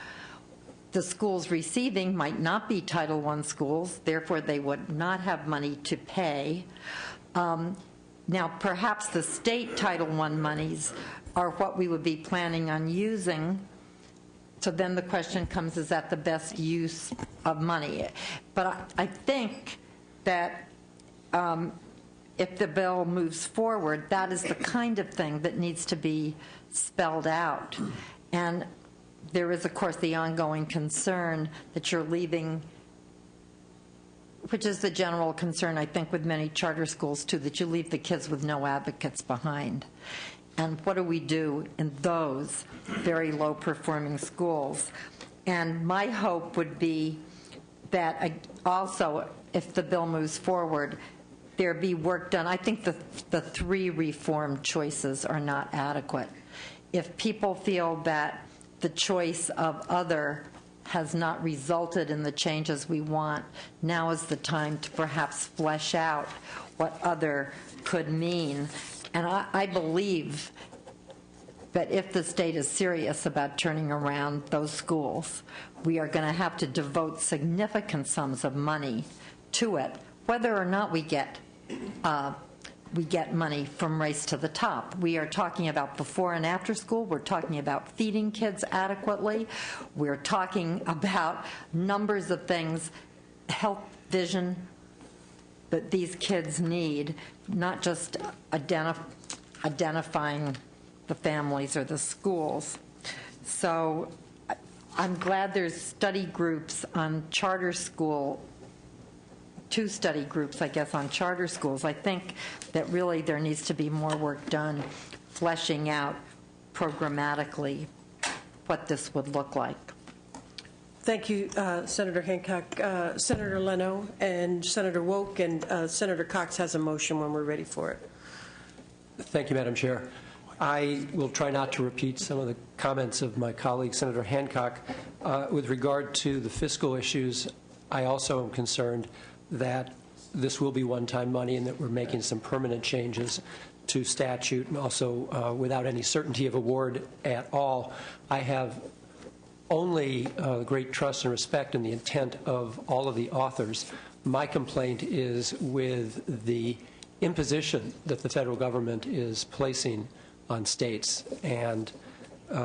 The schools receiving might not be Title I schools, therefore they would not have money to pay. Now, perhaps the state Title I monies are what we would be planning on using. So then the question comes, is that the best use of money? But I think that if the bill moves forward, that is the kind of thing that needs to be spelled out. And there is, of course, the ongoing concern that you're leaving, which is the general concern, I think, with many charter schools, too, that you leave the kids with no advocates behind. And what do we do in those very low-performing schools? And my hope would be that also, if the bill moves forward, there be work done. I think the 3 reform choices are not adequate. If people feel that the choice of other has not resulted in the changes we want, now is the time to perhaps flesh out what other could mean. And I believe that if the state is serious about turning around those schools, we are going to have to devote significant sums of money to it, whether or not we get money from Race to the Top. We are talking about before and after school. We're talking about feeding kids adequately. We're talking about numbers of things, health, vision, that these kids need, not just identifying the families or the schools. So I'm glad there's study groups on charter school, 2 study groups, I guess, on charter schools. I think that really there needs to be more work done fleshing out programmatically what this would look like. Thank you, Senator Hancock. Senator Leno and Senator Woke, and Senator Cox has a motion when we're ready for it. Thank you, Madam Chair. I will try not to repeat some of the comments of my colleague, Senator Hancock. With regard to the fiscal issues, I also am concerned that this will be one-time money and that we're making some permanent changes to statute, and also without any certainty of award at all. I have only great trust and respect in the intent of all of the authors. My complaint is with the imposition that the federal government is placing on states, and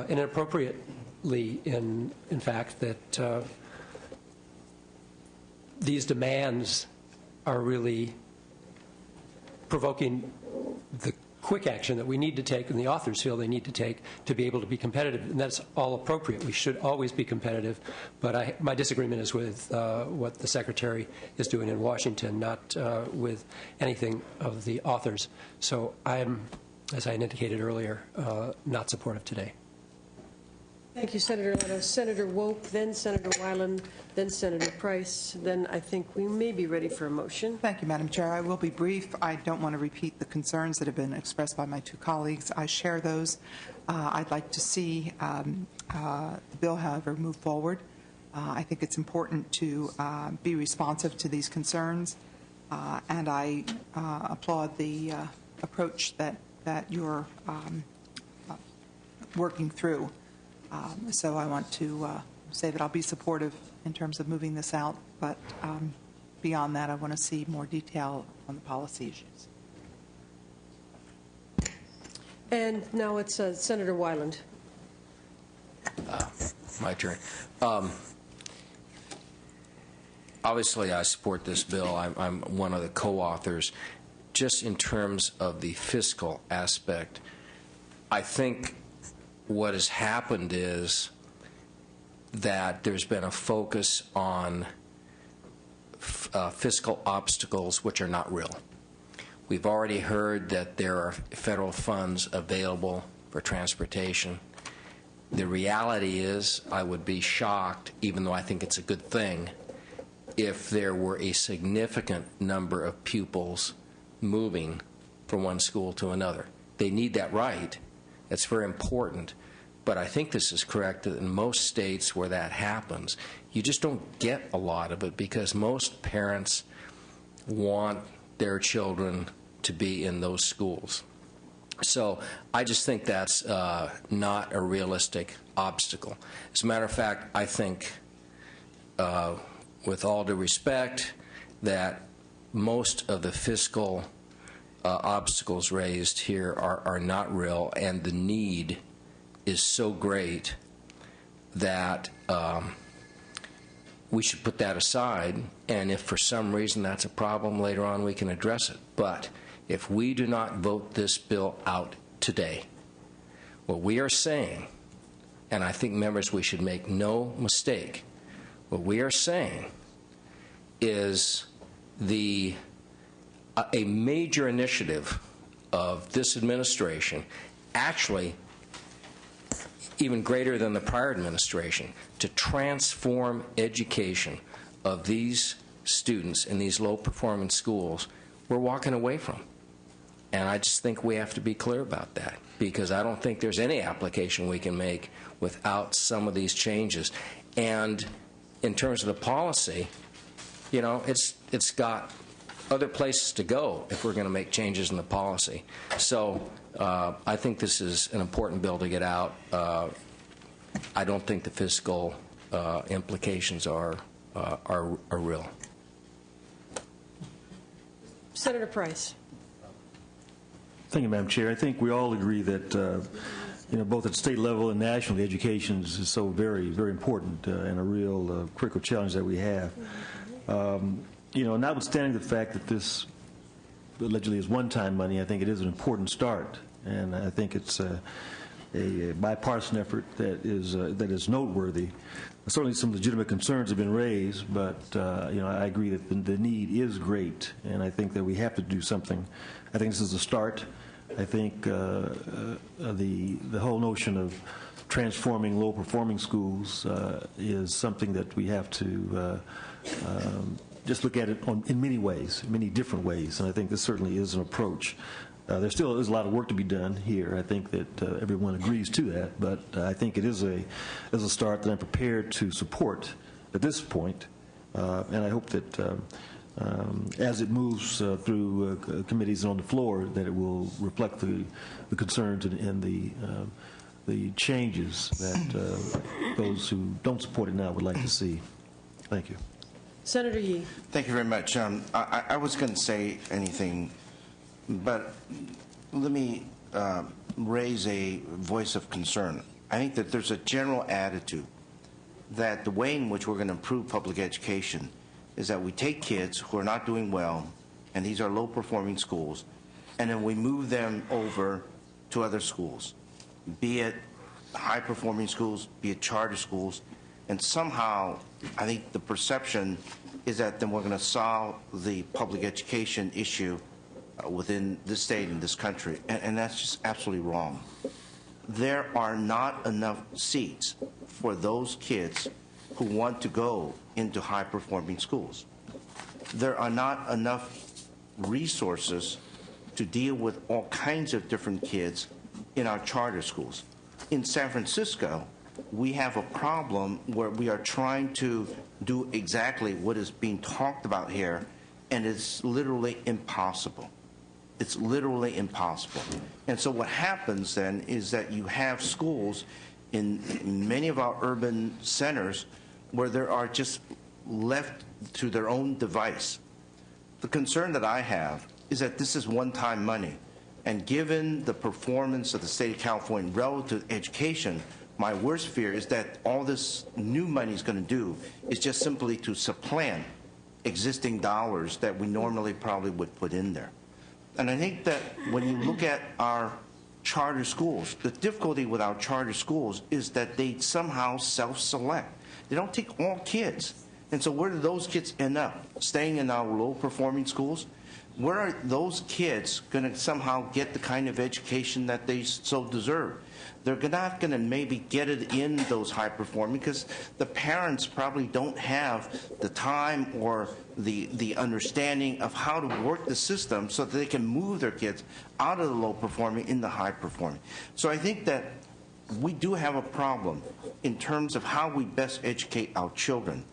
inappropriately, in fact, that these demands are really provoking the quick action that we need to take, and the authors feel they need to take, to be able to be competitive. And that's all appropriate. We should always be competitive. But my disagreement is with what the Secretary is doing in Washington, not with anything of the authors. So I'm, as I indicated earlier, not supportive today. Thank you, Senator Leno. Senator Woke, then Senator Weiland, then Senator Price. Then I think we may be ready for a motion. Thank you, Madam Chair. I will be brief. I don't want to repeat the concerns that have been expressed by my 2 colleagues. I share those. I'd like to see the bill, however, move forward. I think it's important to be responsive to these concerns, and I applaud the approach that you're working through. So I want to say that I'll be supportive in terms of moving this out, but beyond that, I want to see more detail on the policy issues. And now it's Senator Weiland. My turn. Obviously, I support this bill. I'm one of the co-authors. Just in terms of the fiscal aspect, I think what has happened is that there's been a focus on fiscal obstacles which are not real. We've already heard that there are federal funds available for transportation. The reality is, I would be shocked, even though I think it's a good thing, if there were a significant number of pupils moving from one school to another. They need that right. It's very important. But I think this is correct that in most states where that happens, you just don't get a lot of it because most parents want their children to be in those schools. So I just think that's not a realistic obstacle. As a matter of fact, I think, with all due respect, that most of the fiscal obstacles raised here are not real, and the need is so great that we should put that aside, and if for some reason that's a problem later on, we can address it. But if we do not vote this bill out today, what we are saying, and I think, members, we should make no mistake, what we are saying is a major initiative of this administration, actually even greater than the prior administration, to transform education of these students in these low-performing schools, we're walking away from. And I just think we have to be clear about that, because I don't think there's any application we can make without some of these changes. And in terms of the policy, you know, it's got other places to go if we're going to make changes in the policy. So I think this is an important bill to get out. I don't think the fiscal implications are real. Senator Price. Thank you, Madam Chair. I think we all agree that you know, both at state level and nationally, education is so very, very important and a real critical challenge that we have. You know, notwithstanding the fact that this allegedly is one-time money, I think it is an important start, and I think it's a bipartisan effort that is noteworthy. Certainly, some legitimate concerns have been raised, but you know, I agree that the need is great, and I think that we have to do something. I think this is a start. I think the whole notion of transforming low-performing schools is something that we have to just look at it in many ways, many different ways, and I think this certainly is an approach. There still is a lot of work to be done here. I think that everyone agrees to that, but I think it is a start that I'm prepared to support at this point, and I hope that as it moves through committees and on the floor, that it will reflect the concerns and the changes that those who don't support it now would like to see. Thank you. Senator Yee. Thank you very much. I was going to say anything, but let me raise a voice of concern. I think that there's a general attitude that the way in which we're going to improve public education is that we take kids who are not doing well, and these are low-performing schools, and then we move them over to other schools, be it high-performing schools, be it charter schools, and somehow I think the perception is that then we're going to solve the public education issue within this state and this country, and that's just absolutely wrong. There are not enough seats for those kids who want to go into high-performing schools. There are not enough resources to deal with all kinds of different kids in our charter schools. In San Francisco, we have a problem where we are trying to do exactly what is being talked about here, and it's literally impossible. It's literally impossible. And so what happens then is that you have schools in many of our urban centers where there are just left to their own device. The concern that I have is that this is one-time money, and given the performance of the state of California relative to education, my worst fear is that all this new money is going to do is just simply to supplant existing dollars that we normally probably would put in there. And I think that when you look at our charter schools, the difficulty with our charter schools is that they somehow self-select. They don't take all kids. And so where do those kids end up? Staying in our low-performing schools? Where are those kids going to somehow get the kind of education that they so deserve? They're not going to maybe get it in those high-performing because the parents probably don't have the time or the understanding of how to work the system so that they can move their kids out of the low-performing in the high-performing. So I think that we do have a problem in terms of how we best educate our children.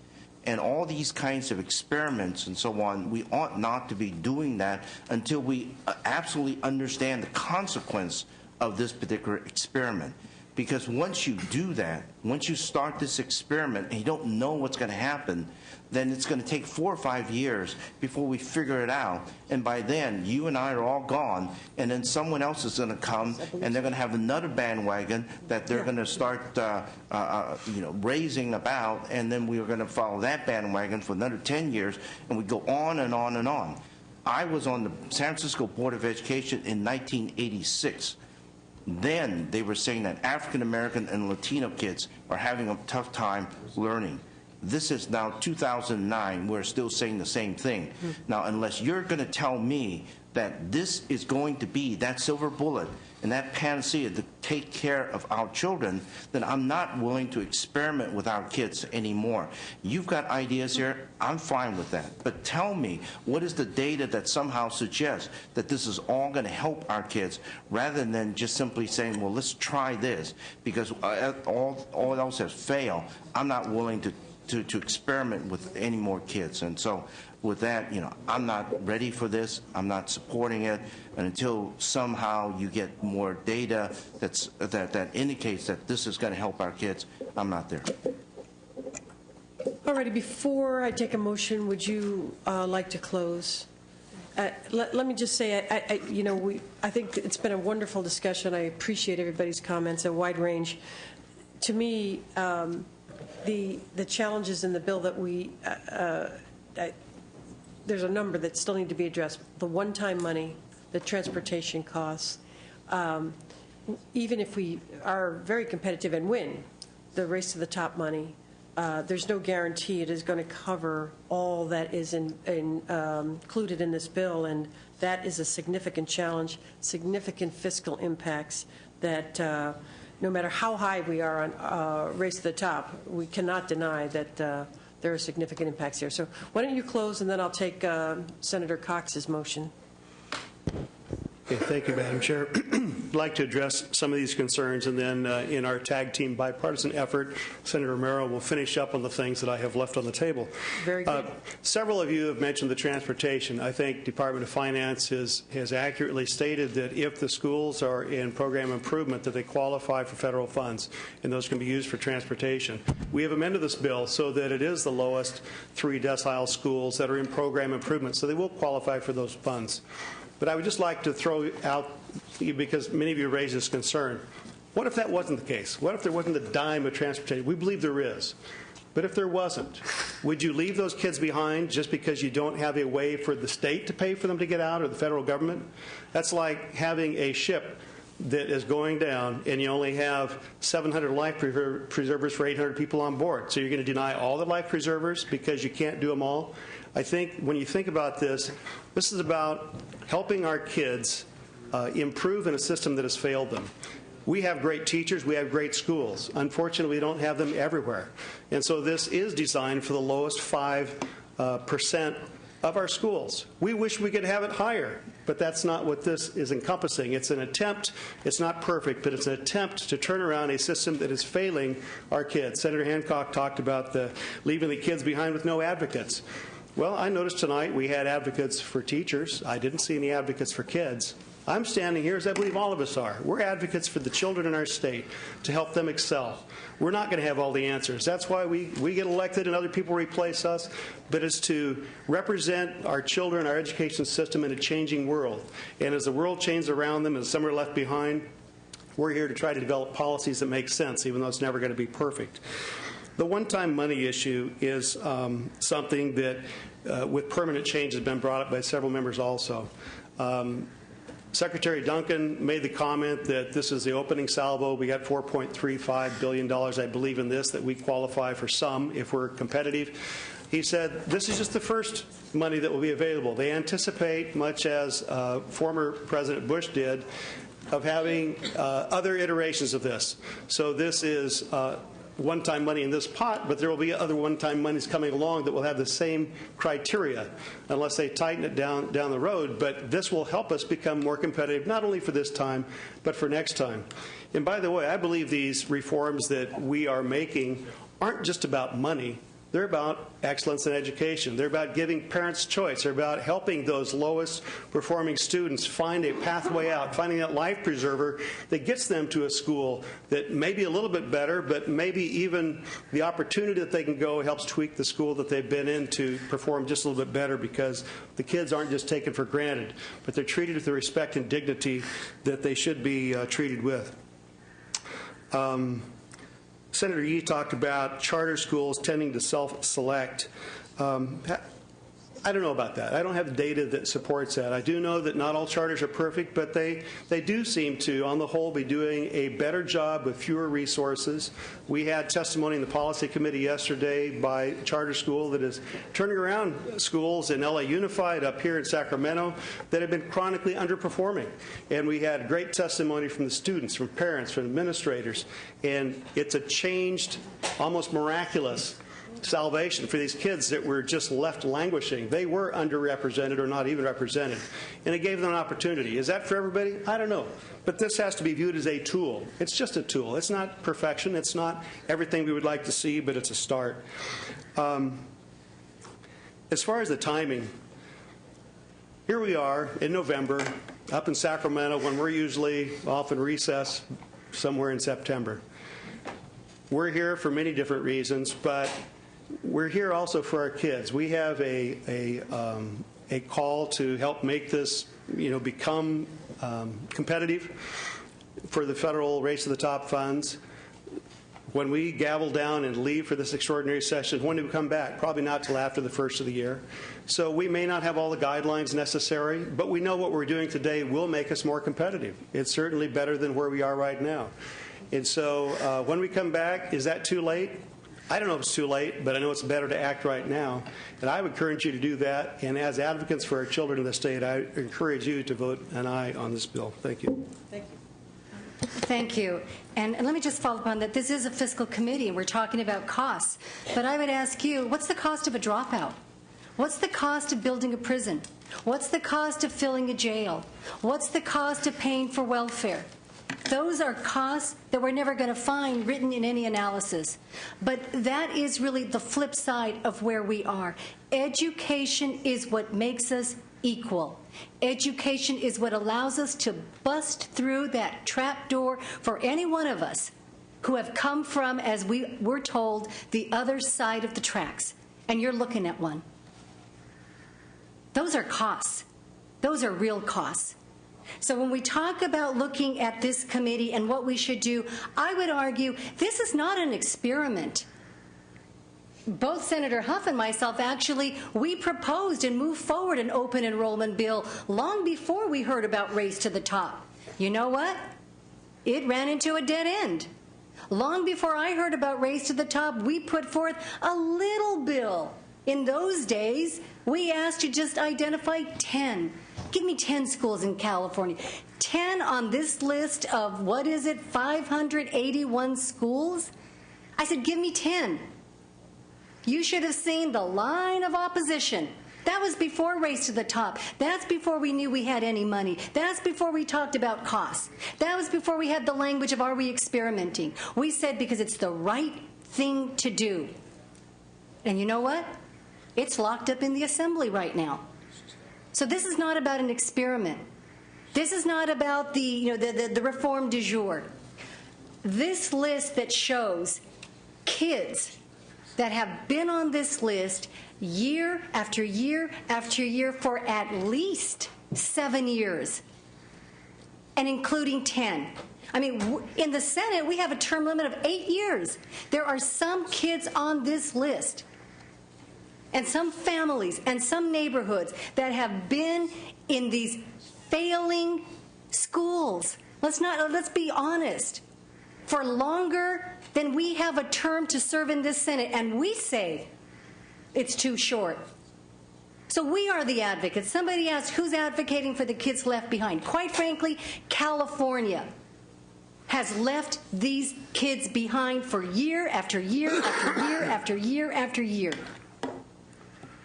And all these kinds of experiments and so on, we ought not to be doing that until we absolutely understand the consequence of this particular experiment. Because once you do that, once you start this experiment and you don't know what's going to happen, then it's going to take 4 or 5 years before we figure it out. And by then, you and I are all gone, and then someone else is going to come, and they're going to have another bandwagon that they're going to start raising about, and then we are going to follow that bandwagon for another 10 years, and we go on and on and on. I was on the San Francisco Board of Education in 1986. Then they were saying that African American and Latino kids are having a tough time learning. This is now 2009. We're still saying the same thing. Now, unless you're going to tell me that this is going to be that silver bullet and that panacea take care of our children, then I'm not willing to experiment with our kids anymore. You've got ideas here, I'm fine with that. But tell me, what is the data that somehow suggests that this is all going to help our kids, rather than just simply saying, well, let's try this, because all else has failed. I'm not willing to experiment with any more kids. And so with that, I'm not ready for this. I'm not supporting it. And until somehow you get more data that indicates that this is going to help our kids, I'm not there. All righty, before I take a motion, would you like to close? Let me just say, I think it's been a wonderful discussion. I appreciate everybody's comments, a wide range. To me, the challenges in the bill that there's a number that still need to be addressed. The one-time money, the transportation costs. Even if we are very competitive and win the race to the top money, there's no guarantee it is going to cover all that is included in this bill, and that is a significant challenge, significant fiscal impacts that no matter how high we are on race to the top, we cannot deny that there are significant impacts here. So why don't you close, and then I'll take Senator Cox's motion. Okay, thank you, Madam Chair. I'd like to address some of these concerns, and then in our tag team bipartisan effort, Senator Romero will finish up on the things that I have left on the table. Very good. Several of you have mentioned the transportation. I think Department of Finance has accurately stated that if the schools are in program improvement, that they qualify for federal funds, and those can be used for transportation. We have amended this bill so that it is the lowest 3 decile schools that are in program improvement, so they will qualify for those funds. But I would just like to throw out, because many of you raised this concern, what if that wasn't the case? What if there wasn't a dime of transportation? We believe there is. But if there wasn't, would you leave those kids behind just because you don't have a way for the state to pay for them to get out, or the federal government? That's like having a ship that is going down and you only have 700 life preservers for 800 people on board. So you're going to deny all the life preservers because you can't do them all? I think when you think about this, this is about helping our kids improve in a system that has failed them. We have great teachers, we have great schools. Unfortunately, we don't have them everywhere. And so this is designed for the lowest 5% of our schools. We wish we could have it higher, but that's not what this is encompassing. It's an attempt, it's not perfect, but it's an attempt to turn around a system that is failing our kids. Senator Hancock talked about leaving the kids behind with no advocates. Well, I noticed tonight we had advocates for teachers. I didn't see any advocates for kids. I'm standing here, as I believe all of us are. We're advocates for the children in our state to help them excel. We're not going to have all the answers. That's why we get elected and other people replace us, but it's to represent our children, our education system in a changing world. And as the world changes around them, as some are left behind, we're here to try to develop policies that make sense, even though it's never going to be perfect. The one-time money issue is something that, with permanent change, has been brought up by several members also. Secretary Duncan made the comment that this is the opening salvo. We got $4.35 billion, I believe, in this, that we qualify for some if we're competitive. He said this is just the first money that will be available. They anticipate, much as former President Bush did, of having other iterations of this. So this is one-time money in this pot, but there will be other one-time monies coming along that will have the same criteria, unless they tighten it down the road. But this will help us become more competitive, not only for this time, but for next time. And by the way, I believe these reforms that we are making aren't just about money. They're about excellence in education. They're about giving parents choice. They're about helping those lowest performing students find a pathway out, finding that life preserver that gets them to a school that may be a little bit better, but maybe even the opportunity that they can go helps tweak the school that they've been in to perform just a little bit better, because the kids aren't just taken for granted, but they're treated with the respect and dignity that they should be treated with. Senator Yee talked about charter schools tending to self-select. I don't know about that. I don't have data that supports that. I do know that not all charters are perfect, but they do seem to, on the whole, be doing a better job with fewer resources. We had testimony in the policy committee yesterday by a charter school that is turning around schools in LA Unified up here in Sacramento that have been chronically underperforming. And we had great testimony from the students, from parents, from administrators. And it's a changed, almost miraculous salvation for these kids that were just left languishing. They were underrepresented or not even represented, and it gave them an opportunity. Is that for everybody? I don't know. But this has to be viewed as a tool. It's just a tool. It's not perfection. It's not everything we would like to see, but it's a start. As far as the timing, here we are in November, up in Sacramento, when we're usually off in recess somewhere in September. We're here for many different reasons, but we're here also for our kids. We have a call to help make this, become competitive for the federal Race to the Top funds. When we gavel down and leave for this extraordinary session, when do we come back? Probably not till after the first of the year. So we may not have all the guidelines necessary, but we know what we're doing today will make us more competitive. It's certainly better than where we are right now. And so when we come back, is that too late? I don't know if it's too late, but I know it's better to act right now. And I would encourage you to do that. And as advocates for our children in the state, I encourage you to vote an aye on this bill. Thank you. Thank you. Thank you. And let me just follow up on that. This is a fiscal committee, and we're talking about costs. But I would ask you, what's the cost of a dropout? What's the cost of building a prison? What's the cost of filling a jail? What's the cost of paying for welfare? Those are costs that we're never going to find written in any analysis. But that is really the flip side of where we are. Education is what makes us equal. Education is what allows us to bust through that trap door for any one of us who have come from, as we were told, the other side of the tracks. And you're looking at one. Those are costs. Those are real costs. So when we talk about looking at this committee and what we should do, I would argue this is not an experiment. Both Senator Huff and myself, actually, we proposed and moved forward an open enrollment bill long before we heard about Race to the Top. You know what? It ran into a dead end. Long before I heard about Race to the Top, we put forth a little bill. In those days, we asked to just identify 10. Give me 10 schools in California. 10 on this list of, 581 schools? I said, give me 10. You should have seen the line of opposition. That was before Race to the Top. That's before we knew we had any money. That's before we talked about costs. That was before we had the language of, are we experimenting? We said because it's the right thing to do. And you know what? It's locked up in the assembly right now. So this is not about an experiment. This is not about the reform du jour. This list that shows kids that have been on this list year after year after year for at least 7 years, and including 10. I mean, in the Senate, we have a term limit of 8 years. There are some kids on this list and some families and some neighborhoods that have been in these failing schools. Let's be honest. For longer than we have a term to serve in this Senate, and we say it's too short. So we are the advocates. Somebody asked, who's advocating for the kids left behind? Quite frankly, California has left these kids behind for year after year after year after year after year.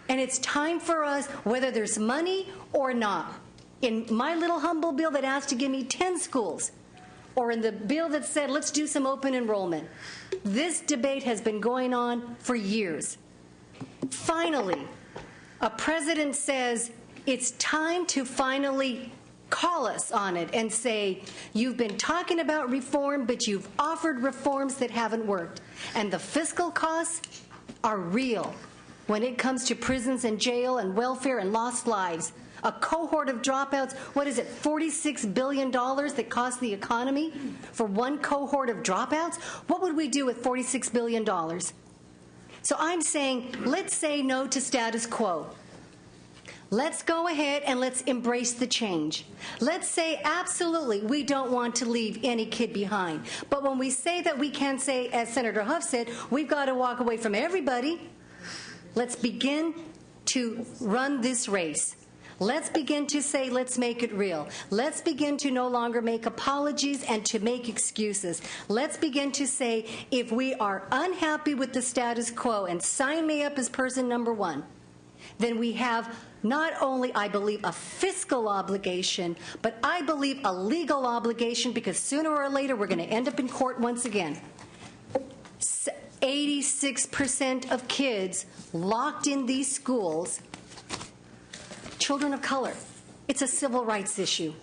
And it's time for us, whether there's money or not, in my little humble bill that asked to give me 10 schools, or in the bill that said, let's do some open enrollment. This debate has been going on for years. Finally, a president says it's time to finally call us on it and say, you've been talking about reform, but you've offered reforms that haven't worked. And the fiscal costs are real when it comes to prisons and jail and welfare and lost lives. A cohort of dropouts, $46 billion that cost the economy for one cohort of dropouts? What would we do with $46 billion? So I'm saying, let's say no to status quo. Let's go ahead and let's embrace the change. Let's say, absolutely, we don't want to leave any kid behind. But when we say that, we can say, as Senator Huff said, we've got to walk away from everybody. Let's begin to run this race. Let's begin to say, let's make it real. Let's begin to no longer make apologies and to make excuses. Let's begin to say, if we are unhappy with the status quo, and sign me up as person number one, then we have not only, I believe, a fiscal obligation, but I believe a legal obligation, because sooner or later we're going to end up in court once again. 86% of kids locked in these schools, children of color. It's a civil rights issue.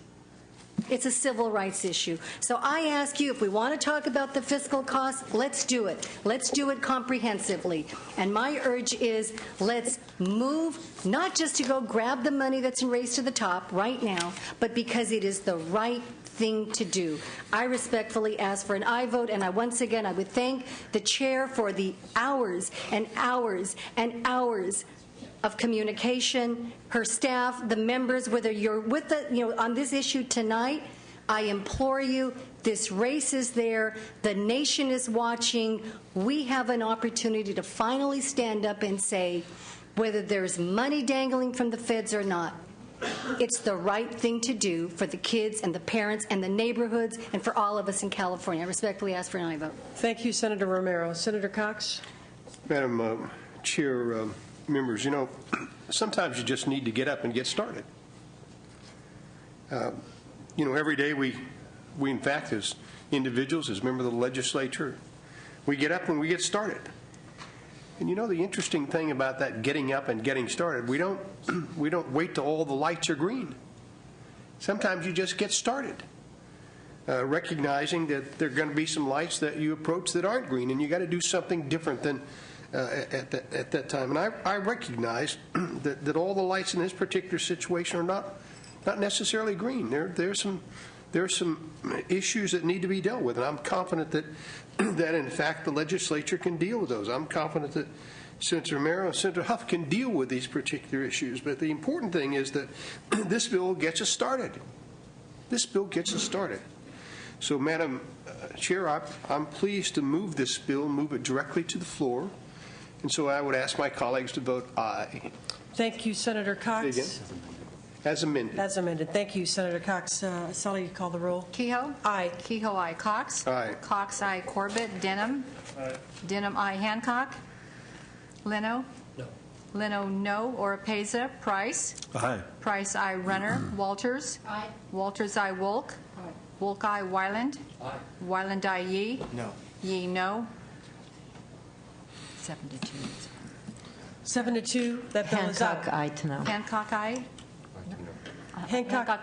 It's a civil rights issue. So I ask you, if we want to talk about the fiscal costs, let's do it. Let's do it comprehensively. And my urge is, let's move, not just to go grab the money that's in Race to the Top right now, but because it is the right thing to do. I respectfully ask for an aye vote, and I would thank the chair for the hours and hours and hours of communication, her staff, the members, whether you're with on this issue tonight. I implore you, this race is there, the nation is watching. We have an opportunity to finally stand up and say, whether there's money dangling from the feds or not, it's the right thing to do for the kids and the parents and the neighborhoods and for all of us in California. I respectfully ask for an aye vote. Thank you, Senator Romero. Senator Cox? Madam Chair, members, sometimes you just need to get up and get started. Every day we in fact, as individuals, as members of the legislature, we get up and we get started. And the interesting thing about that getting up and getting started, we don't wait till all the lights are green. Sometimes you just get started, recognizing that there are going to be some lights that you approach that aren't green, and you got to do something different than at that time. And I recognize that all the lights in this particular situation are not necessarily green. There are some issues that need to be dealt with, and I'm confident that in fact the legislature can deal with those. I'm confident that Senator Romero and Senator Huff can deal with these particular issues. But the important thing is that this bill gets us started. This bill gets us started. So, Madam Chair, I'm pleased to move this bill, move it directly to the floor. And so I would ask my colleagues to vote aye. Thank you, Senator Cox. As amended. As amended. Thank you, Senator Cox. Sully, you call the roll. Kehoe? Aye. Kehoe, aye. Cox? Aye. Cox, aye. Corbett? Denham? Aye. Denham, aye. Hancock? Leno? No. Leno, no. Oropeza? Price? Aye. Price, aye. Runner? Walters? Aye. Walters, aye. Wolk? Aye. Wolk, aye. Wyland? Aye. Wyland, aye. Yee? No. Yee, no. 7-2. That bill is out. Hancock, aye to no. Hancock, aye. Hancock.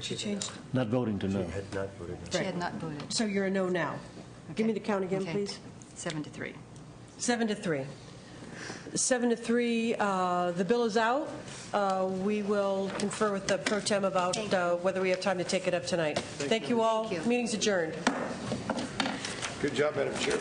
She changed. Not voting to no. She had not voted. So you're a no now. Give me the count again, Okay. please. 7-3. 7-3. 7-3. The bill is out. We will confer with the pro tem about whether we have time to take it up tonight. Thank you all. Meeting's adjourned. Good job, Madam Chair.